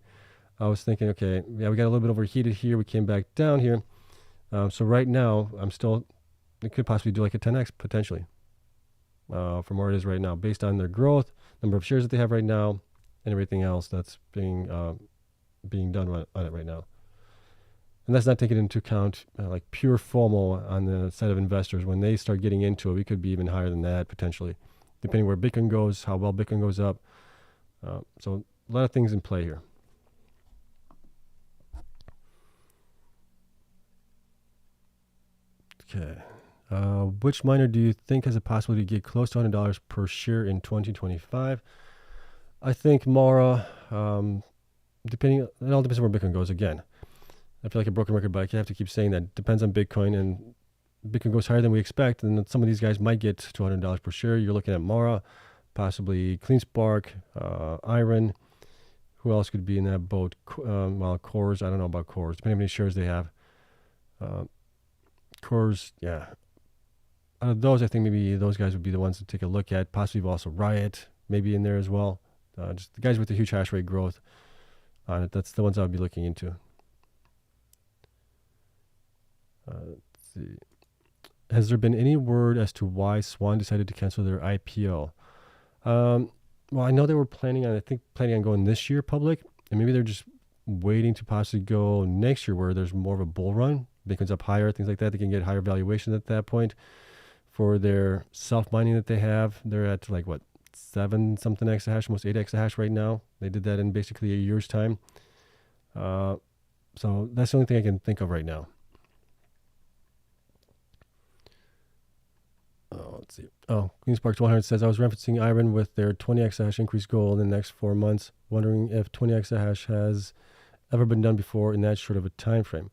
I was thinking, okay, yeah, we got a little bit overheated here. We came back down here. So right now, it could possibly do like a 10x potentially from where it is right now, based on their growth, number of shares that they have right now, and everything else that's being done on it right now. And that's not taking into account like pure FOMO on the side of investors. When they start getting into it, we could be even higher than that potentially, depending where Bitcoin goes, how well Bitcoin goes up. So a lot of things in play here. Okay. Which miner do you think has a possibility to get close to $100 per share in 2025? I think Mara, it all depends on where Bitcoin goes again. I feel like a broken record, but I have to keep saying that. Depends on Bitcoin, and Bitcoin goes higher than we expect, and then some of these guys might get to $200 per share. You're looking at Mara, possibly Cleanspark, IREN. Who else could be in that boat? CORZ. I don't know about CORZ, depending on how many shares they have. CORZ, yeah. Out of those, I think maybe those guys would be the ones to take a look at. Possibly also Riot, maybe in there as well. Just the guys with the huge hash rate growth on it. That's the ones I would be looking into. Let's see. Has there been any word as to why Swan decided to cancel their IPO? Well, I know they were planning on going this year public, and maybe they're just waiting to possibly go next year where there's more of a bull run. Bitcoin's up higher, things like that. They can get higher valuations at that point for their self-mining that they have. They're at like, what, 7-something exahash, almost 8 exahash right now. They did that in basically a year's time. So that's the only thing I can think of right now. Let's see. Cleanspark 100 says, I was referencing IREN with their 20 exahash increase goal in the next 4 months, wondering if 20 exahash has ever been done before in that short of a time frame.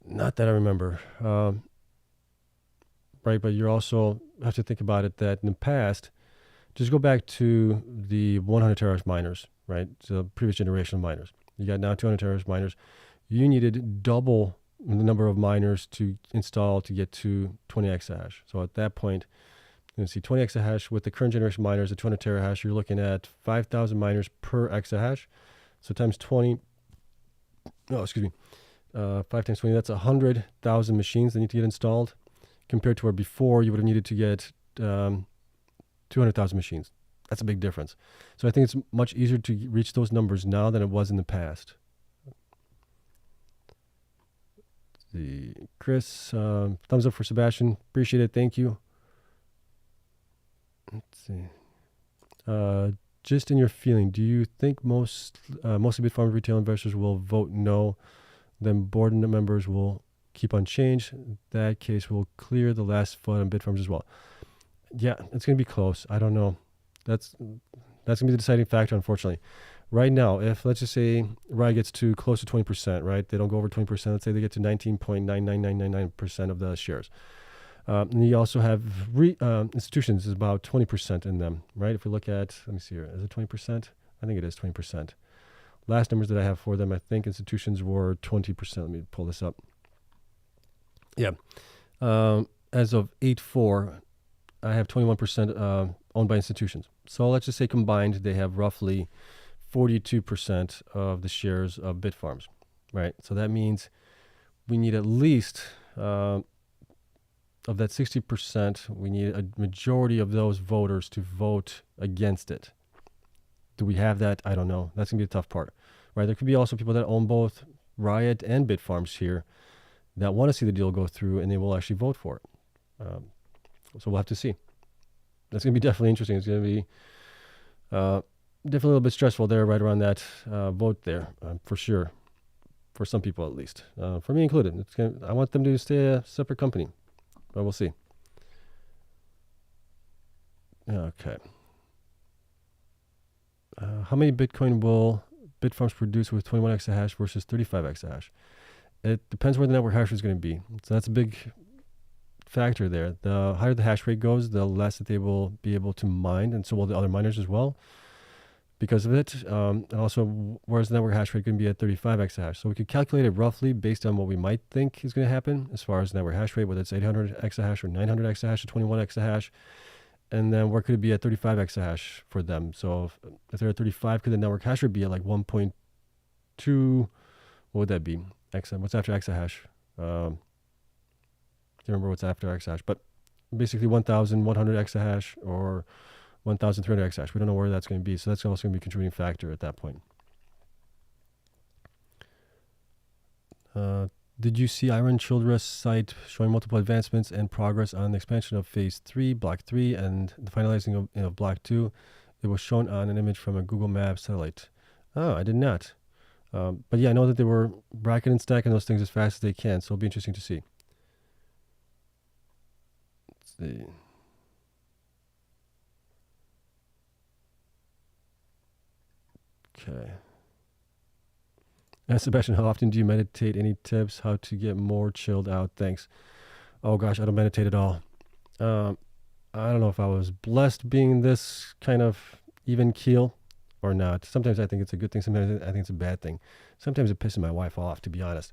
Not that I remember. Right, but you also have to think about it that in the past, just go back to the 100 terahash miners, right? So the previous generation of miners. You got now 200 terahash miners. You needed double the number of miners to install to get to 20 exahash. So at that point, you can see 20 exahash with the current generation miners at 200 terahash, you're looking at 5,000 miners per exahash. So times 20, 5 times 20, that's 100,000 machines that need to get installed, compared to where before you would have needed to get 200,000 machines. That's a big difference. So I think it's much easier to reach those numbers now than it was in the past. Chris, thumbs up for Sebastian. Appreciate it. Thank you. Let's see. Just in your feeling, do you think mostly Bitfarms retail investors will vote no, then board members will keep unchanged? In that case, will clear the last vote on Bitfarms as well? Yeah, it's going to be close. I don't know. That's going to be the deciding factor, unfortunately. Right now, if let's just say Riot gets to close to 20%, right? They don't go over 20%. Let's say they get to 19.99999% of the shares. And you also have institutions is about 20% in them, right? If we look at, let me see here, is it 20%? I think it is 20%. Last numbers that I have for them, I think institutions were 20%. Let me pull this up. Yeah. As of 8/4, I have 21% owned by institutions. So let's just say combined, they have roughly 42% of the shares of Bitfarms, right? So that means we need at least, of that 60%, we need a majority of those voters to vote against it. Do we have that? I don't know. That's going to be the tough part, right? There could be also people that own both Riot and Bitfarms here that want to see the deal go through, and they will actually vote for it. So we'll have to see. That's going to be definitely interesting. It's going to be definitely a little bit stressful there, right around that vote there, for sure. For some people, at least, for me included. I want them to stay a separate company, but we'll see. Okay. How many Bitcoin will Bitfarms produce with 21 exahash versus 35 exahash? It depends where the network hash rate is going to be. So that's a big factor there. The higher the hash rate goes, the less that they will be able to mine, and so will the other miners as well because of it. And also, whereas the network hash rate going to be at 35 exahash. So we could calculate it roughly based on what we might think is going to happen as far as network hash rate, whether it's 800 exahash or 900 exahash or 21 exahash. And then where could it be at 35 exahash for them? So if they're at 35, could the network hash rate be at like 1.2? What would that be? What's after exahash? Can't remember what's after exahash, but basically 1,100 exahash or 1,300 exahash. We don't know where that's going to be, so that's also going to be a contributing factor at that point. Did you see IREN Childress site showing multiple advancements and progress on the expansion of Phase 3, Block 3, and the finalizing of Block 2? It was shown on an image from a Google Maps satellite. Oh, I did not. But yeah, I know that they were bracketing and stacking those things as fast as they can, so it'll be interesting to see. Let's see. Okay. Sebastian, how often do you meditate? Any tips how to get more chilled out? Thanks. Oh gosh, I don't meditate at all. I don't know if I was blessed being this kind of even keel or not. Sometimes I think it's a good thing. Sometimes I think it's a bad thing. Sometimes it pisses my wife off, to be honest,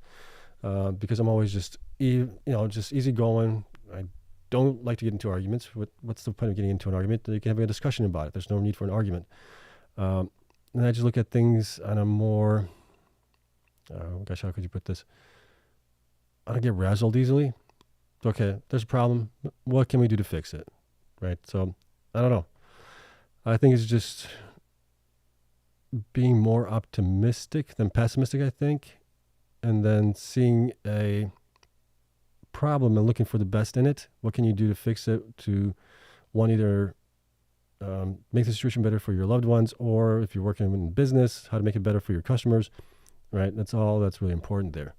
because I'm always just easy going. I don't like to get into arguments. What's the point of getting into an argument? You can have a discussion about it. There's no need for an argument. And I just look at things on a more gosh, how could you put this? I don't get razzled easily. Okay, there's a problem. What can we do to fix it? Right? So, I don't know. I think it's just being more optimistic than pessimistic, I think. And then seeing a problem and looking for the best in it. What can you do to fix it to, one, either make the situation better for your loved ones, or if you're working in business, how to make it better for your customers. Right? That's all that's really important there.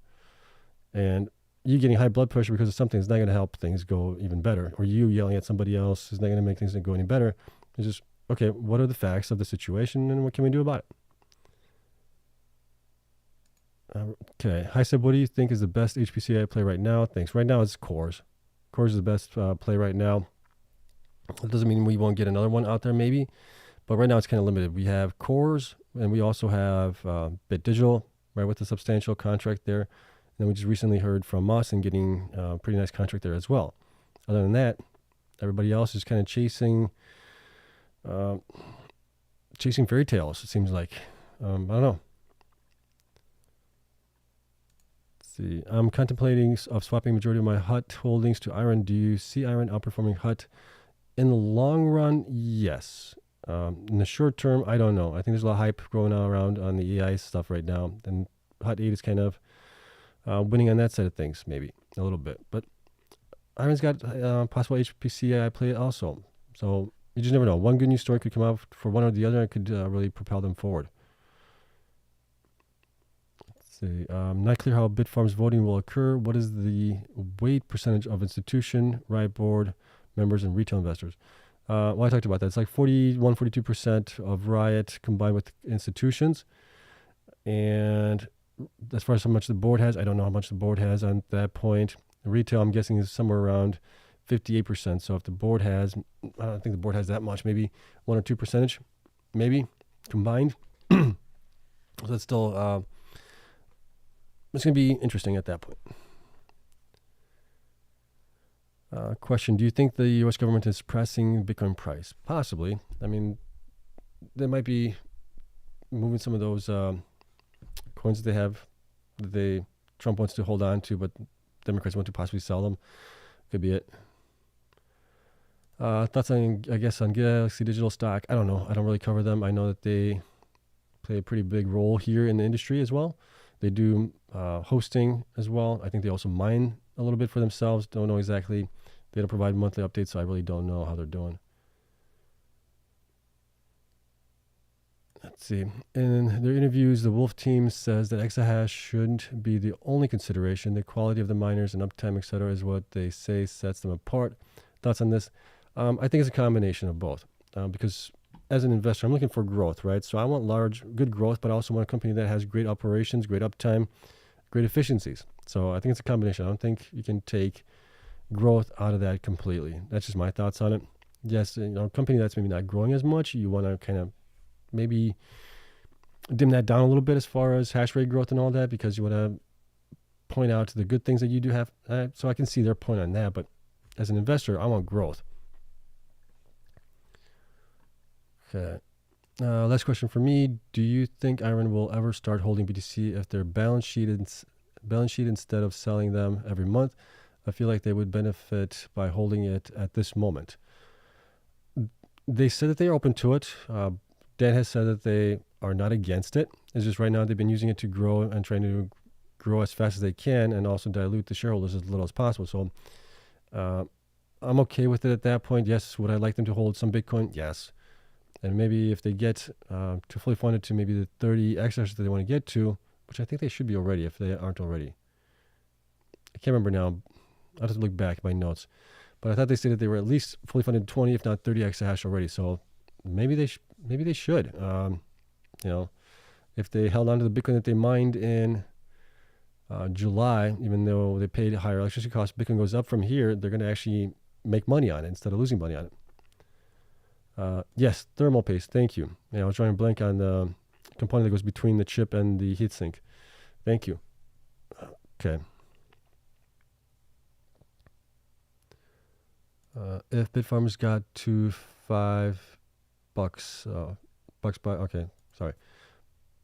And you getting high blood pressure because of something is not going to help things go even better. Or you yelling at somebody else is not going to make things go any better. It's just, okay, what are the facts of the situation and what can we do about it? Okay. Hi, Seb. What do you think is the best HPC play right now? Thanks. Right now it's CORZ. CORZ is the best play right now. That doesn't mean we won't get another one out there maybe. But right now it's kind of limited. We have CORZ and we also have BitDigital, right, with a substantial contract there. And then we just recently heard from Mawson getting a pretty nice contract there as well. Other than that, everybody else is kind of chasing fairy tales, it seems like. I don't know. Let's see. I'm contemplating of swapping majority of my HUT holdings to IREN. Do you see IREN outperforming HUT? In the long run, yes. In the short term, I don't know. I think there's a lot of hype going on around on the AI stuff right now. And Hot 8 is kind of winning on that side of things, maybe a little bit. But IREN's got possible HPC AI play also. So you just never know. One good news story could come out for one or the other and could really propel them forward. Let's see. Not clear how Bitfarms voting will occur. What is the weight percentage of institution, Riot board members, and retail investors? Well, I talked about that. It's like 41, 42% of Riot combined with institutions. And as far as how much the board has, I don't know how much the board has on that point. Retail, I'm guessing, is somewhere around 58%. So if the board has, I don't think the board has that much, maybe 1 or 2%, maybe combined. So that's still, it's going to be interesting at that point. Question, do you think the U.S. government is suppressing Bitcoin price? Possibly. I mean, they might be moving some of those coins that they have that Trump wants to hold on to, but Democrats want to possibly sell them. Could be it. Thoughts on, I guess, on Galaxy Digital stock? I don't know. I don't really cover them. I know that they play a pretty big role here in the industry as well. They do hosting as well. I think they also mine a little bit for themselves. Don't know exactly. They don't provide monthly updates, so I really don't know how they're doing. Let's see. In their interviews, the Wolf team says that exahash shouldn't be the only consideration. The quality of the miners and uptime, etc., is what they say sets them apart. Thoughts on this? I think it's a combination of both. Because as an investor, I'm looking for growth, right? So I want good growth, but I also want a company that has great operations, great uptime, great efficiencies. So I think it's a combination. I don't think you can take growth out of that completely. That's just my thoughts on it. Yes, a company that's maybe not growing as much, you want to kind of maybe dim that down a little bit as far as hash rate growth and all that, because you want to point out the good things that you do have. So I can see their point on that, but as an investor, I want growth. Okay. Last question for me. Do you think IREN will ever start holding BTC if their balance sheet instead of selling them every month? I feel like they would benefit by holding it at this moment. They said that they're open to it. Dan has said that they are not against it. It's just right now they've been using it to grow and trying to grow as fast as they can and also dilute the shareholders as little as possible. So I'm okay with it at that point. Yes. Would I like them to hold some Bitcoin? Yes. And maybe if they get to fully funded to maybe the 30 exahashes that they want to get to, which I think they should be already if they aren't already. I can't remember now. I'll have to look back at my notes. But I thought they said that they were at least fully funded 20, if not 30 exahash already. So maybe they should. If they held on to the Bitcoin that they mined in July, even though they paid higher electricity costs, Bitcoin goes up from here, they're going to actually make money on it instead of losing money on it. Yes, thermal paste. Thank you. I was trying to blank on the component that goes between the chip and the heatsink. Thank you. Okay. If Bitfarms got to $5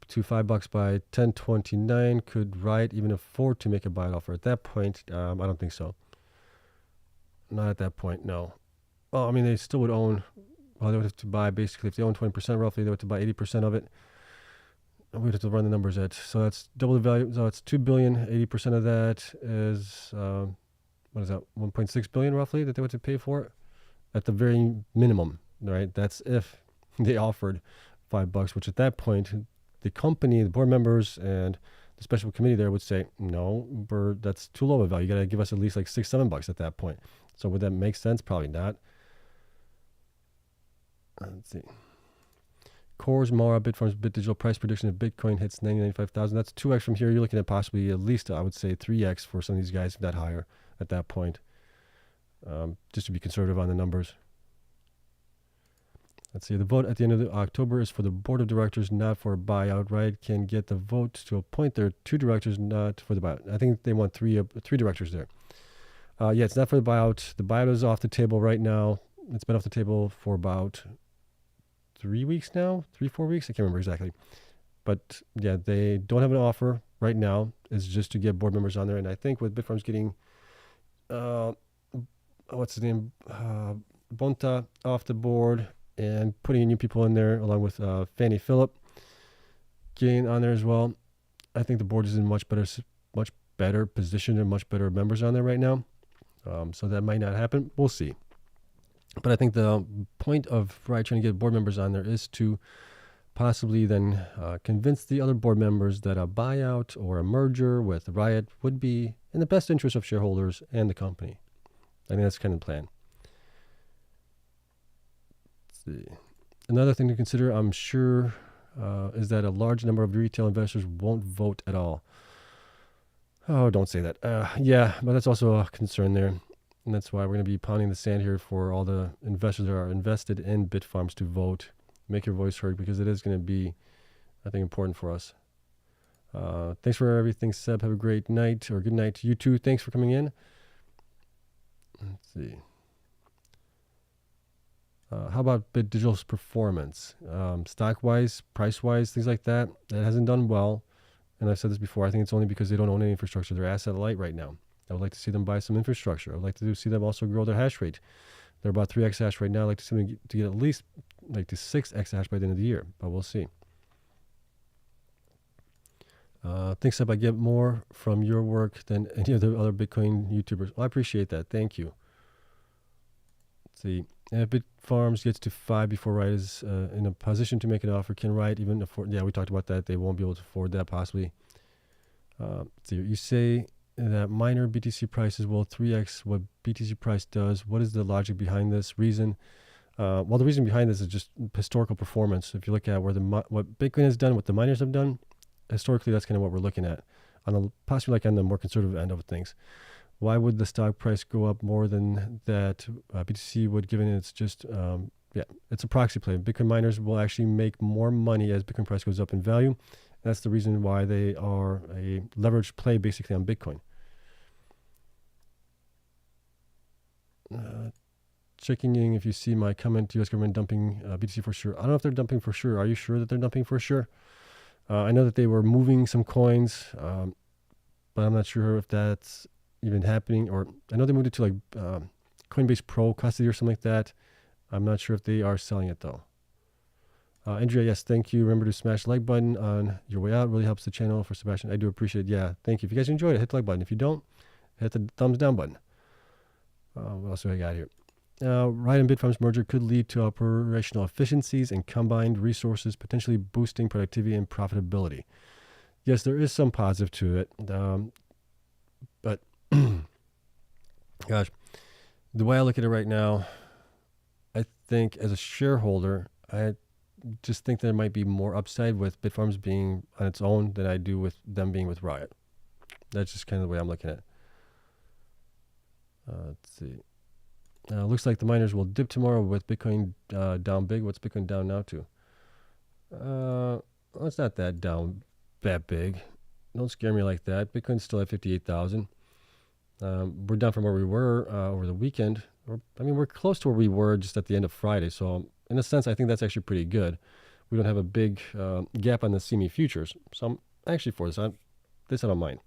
to $5 by 1029, could Riot even afford to make a buyout offer at that point? I don't think so. Not at that point, no. Well, I mean, they still would own. Well, they would have to buy basically, if they own 20% roughly, they would have to buy 80% of it. We would have to run the numbers at. So that's double the value. So it's $2 billion. 80% of that is what is that? 1.6 billion roughly that they would have to pay for it at the very minimum, right? That's if they offered $5, which at that point, the company, the board members, and the special committee there would say, no, that's too low of a value. You got to give us at least like $6, $7 at that point. So would that make sense? Probably not. Let's see. CORZ, Mara, Bitfarms, BitDigital price prediction of Bitcoin hits 95,000. That's 2x from here. You're looking at possibly at least, I would say, 3x for some of these guys, if not higher at that point. Just to be conservative on the numbers. Let's see. The vote at the end of October is for the board of directors, not for a buyout. Riot can get the vote to appoint their 2 directors, not for the buyout. I think they want three directors there. Yeah, it's not for the buyout. The buyout is off the table right now. It's been off the table for about 3 weeks now, 4 weeks. I can't remember exactly. But yeah, they don't have an offer right now. It's just to get board members on there. And I think with Bitfarms getting, what's his name? Bonta off the board and putting new people in there along with Fanny Phillip getting on there as well. I think the board is in much better position and much better members on there right now. So that might not happen. We'll see. But I think the point of Riot trying to get board members on there is to possibly then convince the other board members that a buyout or a merger with Riot would be in the best interest of shareholders and the company. I think that's kind of the plan. Let's see. Another thing to consider, I'm sure, is that a large number of retail investors won't vote at all. Oh, don't say that. Yeah, but that's also a concern there. And that's why we're going to be pounding the sand here for all the investors that are invested in Bitfarms to vote, make your voice heard, because it is going to be, I think, important for us. Thanks for everything, Seb. Have a great night, or good night to you too. Thanks for coming in. Let's see. How about BitDigital's performance? Stock-wise, price-wise, things like that. That hasn't done well. And I've said this before. I think it's only because they don't own any infrastructure. They're asset light right now. I would like to see them buy some infrastructure. I would like to see them also grow their hash rate. They're about 3 exahash right now. I'd like to see them to get at least like to 6 exahash by the end of the year, but we'll see. Thanks, Seb. I get more from your work than any of the other Bitcoin YouTubers. Well, I appreciate that. Thank you. Let's see. If Bitfarms gets to 5 before Riot is in a position to make an offer, can Riot even afford? Yeah, we talked about that. They won't be able to afford that possibly. So you say that miner BTC prices will 3x what BTC price does. What is the logic behind this reason? Well, the reason behind this is just historical performance. If you look at where what Bitcoin has done, what the miners have done, historically, that's kind of what we're looking at on the possibly like on the more conservative end of things. Why would the stock price go up more than that BTC would, given it's just, it's a proxy play. Bitcoin miners will actually make more money as Bitcoin price goes up in value. That's the reason why they are a leveraged play basically on Bitcoin. Checking in if you see my comment, U.S. government dumping BTC for sure. I don't know if they're dumping for sure. Are you sure that they're dumping for sure? I know that they were moving some coins, but I'm not sure if that's even happening. Or I know they moved it to like Coinbase Pro custody or something like that. I'm not sure if they are selling it though. Andrea, yes, thank you. Remember to smash the like button on your way out. Really helps the channel. For Sebastian, I do appreciate it. Yeah, thank you. If you guys enjoyed it, hit the like button. If you don't, hit the thumbs down button. What else do I got here? Riot and Bitfarms merger could lead to operational efficiencies and combined resources, potentially boosting productivity and profitability. Yes, there is some positive to it. But, gosh, the way I look at it right now, I think as a shareholder, I just think there might be more upside with Bitfarms being on its own than I do with them being with Riot. That's just kind of the way I'm looking at it. Let's see. Looks like the miners will dip tomorrow with Bitcoin down big. What's Bitcoin down now to? Well, it's not that down that big. Don't scare me like that. Bitcoin's still at 58,000. We're down from where we were over the weekend. We're close to where we were just at the end of Friday. So in a sense, I think that's actually pretty good. We don't have a big gap on the CME futures. So I'm actually for this. This I don't mind.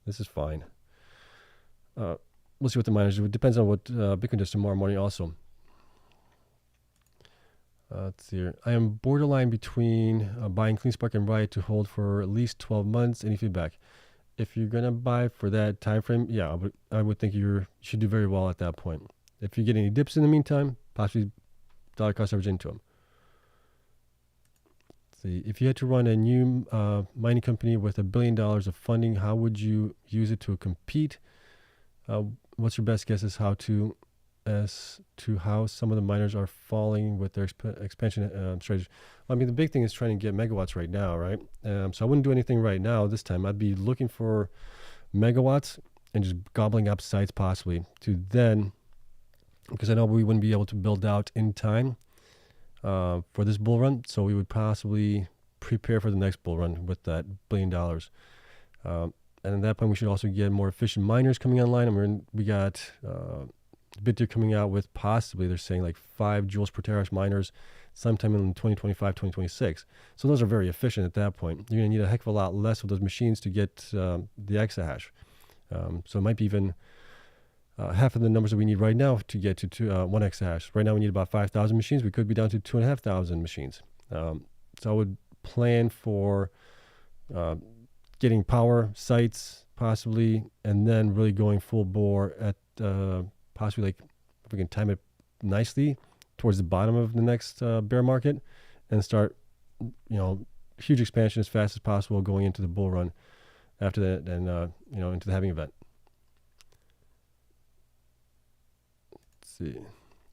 This is fine. We'll see what the miners do. It depends on what Bitcoin does tomorrow morning also. Let's see here. I am borderline between buying Cleanspark and Riot to hold for at least 12 months. Any feedback? If you're going to buy for that time frame, yeah, I would think you should do very well at that point. If you get any dips in the meantime, possibly dollar cost average into them. Let's see. If you had to run a new mining company with $1 billion of funding, how would you use it to compete? What's your best guess as to how some of the miners are falling with their expansion strategy? Well, the big thing is trying to get megawatts right now, right? So I wouldn't do anything right now this time. I'd be looking for megawatts and just gobbling up sites possibly to then, because I know we wouldn't be able to build out in time for this bull run. So we would possibly prepare for the next bull run with that $1 billion. And at that point, we should also get more efficient miners coming online. We got BitTF coming out with possibly, they're saying like 5 joules per terahash miners sometime in 2025, 2026. So those are very efficient at that point. You're going to need a heck of a lot less of those machines to get the exahash. So it might be even half of the numbers that we need right now to get to 1 exahash. Right now we need about 5,000 machines. We could be down to 2,500 machines. So I would plan for getting power sites possibly, and then really going full bore at possibly, like, if we can time it nicely towards the bottom of the next bear market, and start huge expansion as fast as possible going into the bull run after that, and into the halving event. Let's see.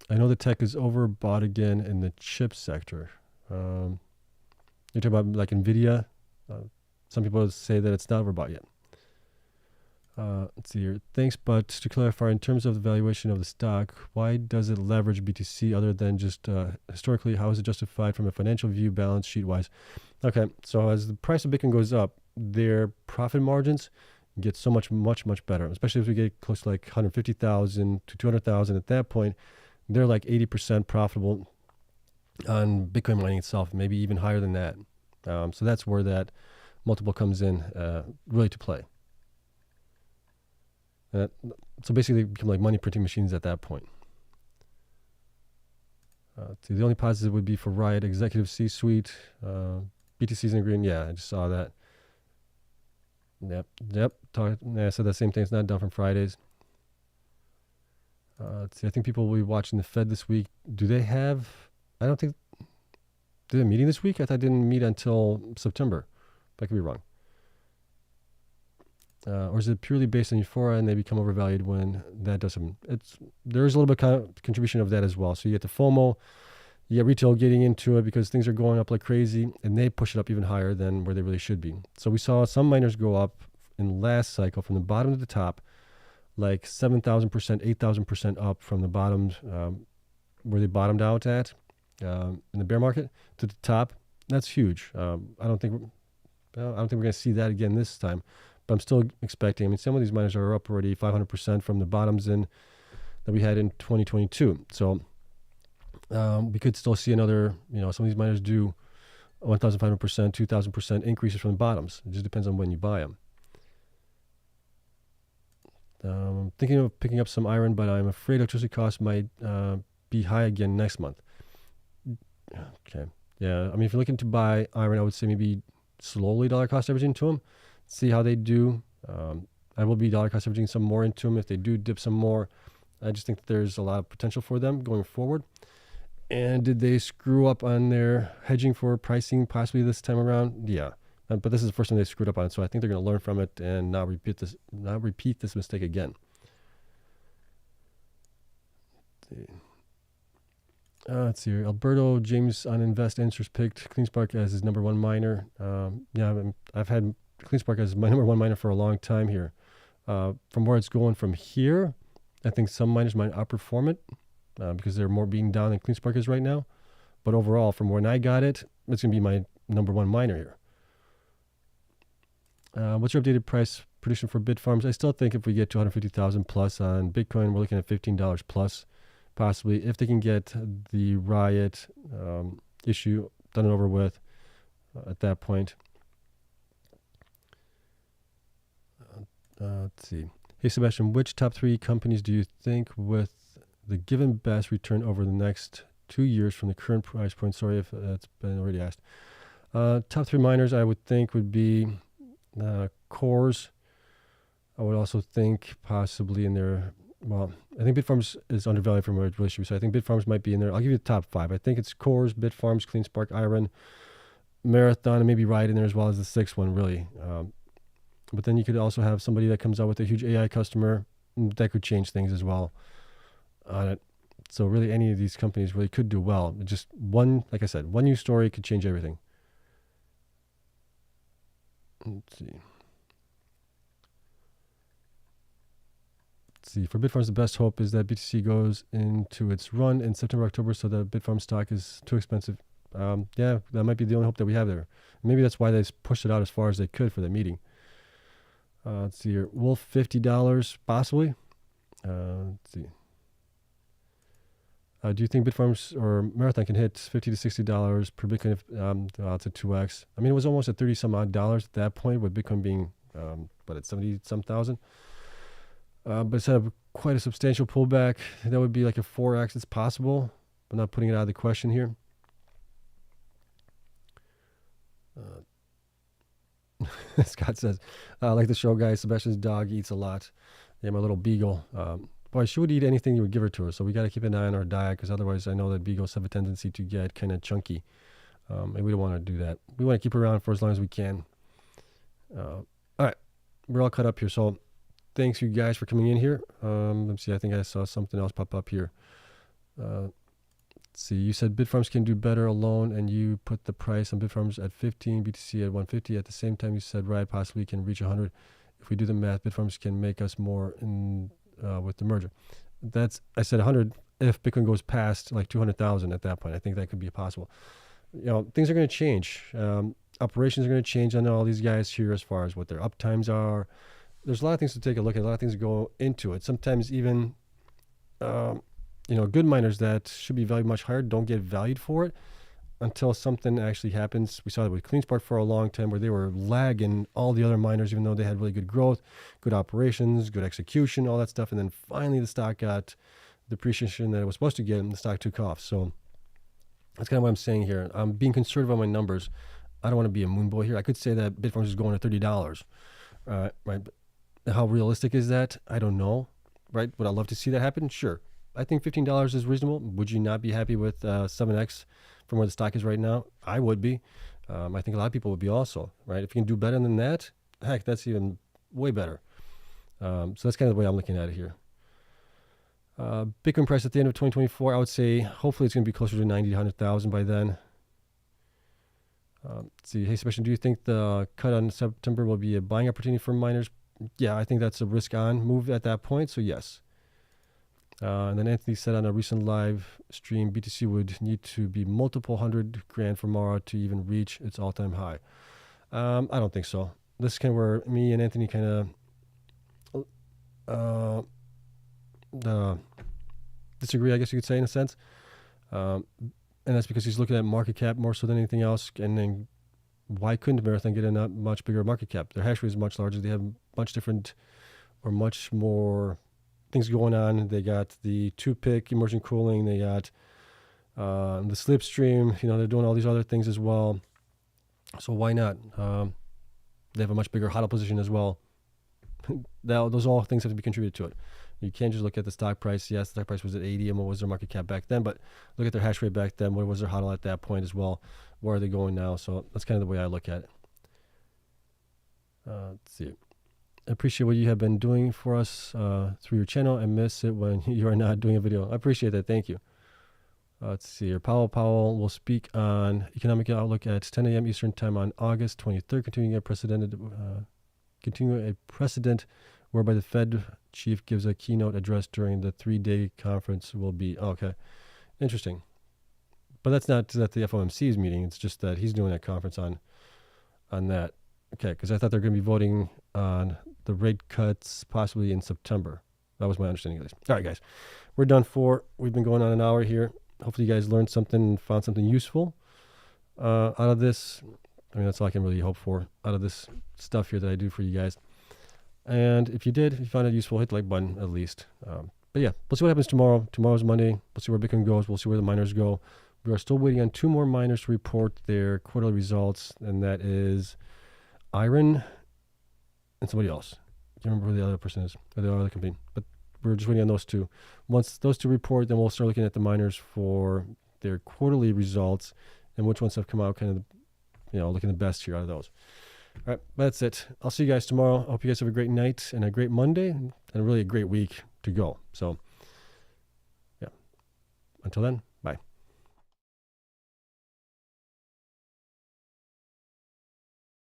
I know the tech is overbought again in the chip sector. You're talking about like NVIDIA. Some people say that it's not overbought yet. Let's see here. Thanks, but to clarify, in terms of the valuation of the stock, why does it leverage BTC other than just historically? How is it justified from a financial view, balance sheet wise? Okay, so as the price of Bitcoin goes up, their profit margins get so much better, especially as we get close to like 150,000 to 200,000. At that point, they're like 80% profitable on Bitcoin mining itself, maybe even higher than that. So that's where that multiple comes in really to play. So basically, they become like money printing machines at that point. See, the only positive would be for Riot executive C-suite. BTC's in green. Yeah, I just saw that. Yep. I said the same thing. It's not done from Fridays. Let's see. I think people will be watching the Fed this week. Do they have? I don't think. Did they meeting this week? I thought they didn't meet until September. But I could be wrong. Or is it purely based on euphoria and they become overvalued when that doesn't? There is a little bit of contribution of that as well. So you get the FOMO, you get retail getting into it because things are going up like crazy, and they push it up even higher than where they really should be. So we saw some miners go up in last cycle from the bottom to the top, like 7,000%, 8,000% up from the bottoms where they bottomed out at in the bear market to the top. That's huge. I don't think we're going to see that again this time. But I'm still expecting. I mean, some of these miners are up already 500% from the bottoms in that we had in 2022. So we could still see another. Some of these miners do 1,500%, 2,000% increases from the bottoms. It just depends on when you buy them. I'm thinking of picking up some IREN, but I'm afraid electricity costs might be high again next month. Okay. Yeah. I mean, if you're looking to buy IREN, I would say maybe slowly dollar cost averaging to them. See how they do. I will be dollar cost averaging some more into them if they do dip some more. I just think that there's a lot of potential for them going forward. And did they screw up on their hedging for pricing possibly this time around? Yeah. But this is the first time they screwed up on it, so I think they're going to learn from it and not repeat this mistake again. Let's see here. Alberto James on Invest Answers picked Cleanspark as his number one miner. I've had Cleanspark as my number one miner for a long time here. From where it's going from here, I think some miners might outperform it because they're more being down than Cleanspark is right now. But overall, from when I got it, it's going to be my number one miner here. What's your updated price prediction for Bitfarms? I still think if we get 250,000 plus on Bitcoin, we're looking at $15 plus, possibly, if they can get the Riot issue done and over with at that point. Let's see. Hey, Sebastian, which top 3 companies do you think with the given best return over the next 2 years from the current price point? Sorry if that's been already asked. Top 3 miners I would think would be CORZ. I would also think possibly in there. Well, I think Bitfarms is undervalued from where it really should be. So I think Bitfarms might be in there. I'll give you the top 5. I think it's CORZ, Bitfarms, Cleanspark, IREN, Marathon, and maybe Riot in there as well as the 6th one, really. But then you could also have somebody that comes out with a huge AI customer that could change things as well on it. So really any of these companies really could do well. Just one, like I said, one news story could change everything. Let's see. For Bitfarms, the best hope is that BTC goes into its run in September, October, so the Bitfarms stock is too expensive. Yeah, that might be the only hope that we have there. Maybe that's why they pushed it out as far as they could for the meeting. Let's see here. Wolf, $50, possibly. Let's see. Do you think Bitfarms or Marathon can hit $50 to $60 per Bitcoin if it's a 2x? I mean, it was almost at 30 some odd dollars at that point, with Bitcoin being, at 70 some thousand. But it's had quite a substantial pullback. That would be like a 4x. It's possible, but not putting it out of the question here. Scott says, like the show, guys, Sebastian's dog eats a lot. Yeah, my little beagle. Boy, she would eat anything you would give her to her, so we got to keep an eye on our diet, because otherwise I know that beagles have a tendency to get kind of chunky, and we don't want to do that. We want to keep her around for as long as we can. All right, we're all caught up here, so thanks you guys for coming in here. Let me see, I think I saw something else pop up here. Let's see, you said Bitfarms can do better alone, and you put the price on Bitfarms at 15, BTC at 150. At the same time, you said Riot possibly can reach 100. If we do the math, Bitfarms can make us more in with the merger. I said 100 if Bitcoin goes past like 200,000 at that point. I think that could be possible. Things are going to change. Operations are going to change on all these guys here as far as what their uptimes are. There's a lot of things to take a look at, a lot of things to go into it. Sometimes even good miners that should be valued much higher don't get valued for it until something actually happens. We saw that with Cleanspark for a long time, where they were lagging all the other miners, even though they had really good growth, good operations, good execution, all that stuff. And then finally the stock got the appreciation that it was supposed to get, and the stock took off. So that's kind of what I'm saying here. I'm being conservative on my numbers. I don't want to be a moon boy here. I could say that Bitfarms is going to $30, right? How realistic is that? I don't know, right? Would I love to see that happen? Sure. I think $15 is reasonable. Would you not be happy with 7x from where the stock is right now? I would be. I think a lot of people would be also, right? If you can do better than that, heck, that's even way better. So that's kind of the way I'm looking at it here. Bitcoin price at the end of 2024, I would say hopefully it's going to be closer to 90 to 100,000 by then. Let's see, hey Sebastian, do you think the cut on September will be a buying opportunity for miners? Yeah, I think that's a risk on move at that point, so yes. And then Anthony said on a recent live stream, BTC would need to be multiple $100,000 for Mara to even reach its all-time high. I don't think so. This is kind of where me and Anthony kind of disagree, I guess you could say, in a sense. And that's because he's looking at market cap more so than anything else. And then why couldn't Marathon get a much bigger market cap? Their hash rate is much larger. They have much different or much more things going on. They got the 2-pick immersion cooling. They got the slipstream. They're doing all these other things as well. So why not? They have a much bigger HODL position as well. Those all things have to be contributed to it. You can't just look at the stock price. Yes, the stock price was at 80, and what was their market cap back then? But look at their hash rate back then. What was their HODL at that point as well? Where are they going now? So that's kind of the way I look at it. Let's see. I appreciate what you have been doing for us through your channel. I miss it when you are not doing a video. I appreciate that. Thank you. Let's see here. Powell will speak on economic outlook at 10 a.m. Eastern time on August 23rd, continuing a precedent whereby the Fed chief gives a keynote address during the 3-day conference will be, okay, interesting. But that's not at the FOMC's meeting. It's just that he's doing that conference on that. Okay, because I thought they're going to be voting on the rate cuts possibly in September. That was my understanding of this. All right, guys, we're done we've been going on an hour here. Hopefully you guys learned something and found something useful out of this. I mean, that's all I can really hope for out of this stuff here that I do for you guys. And if you found it useful, hit the like button at least. But yeah, we'll see what happens tomorrow. Tomorrow's Monday. We'll see where Bitcoin goes. We'll see where the miners go. We are still waiting on 2 more miners to report their quarterly results, and that is IREN and somebody else. I can't remember who the other person is, or the other company. But we're just waiting on those 2. Once those 2 report, then we'll start looking at the miners for their quarterly results and which ones have come out kind of, looking the best here out of those. All right, that's it. I'll see you guys tomorrow. I hope you guys have a great night and a great Monday and really a great week to go. So, yeah. Until then.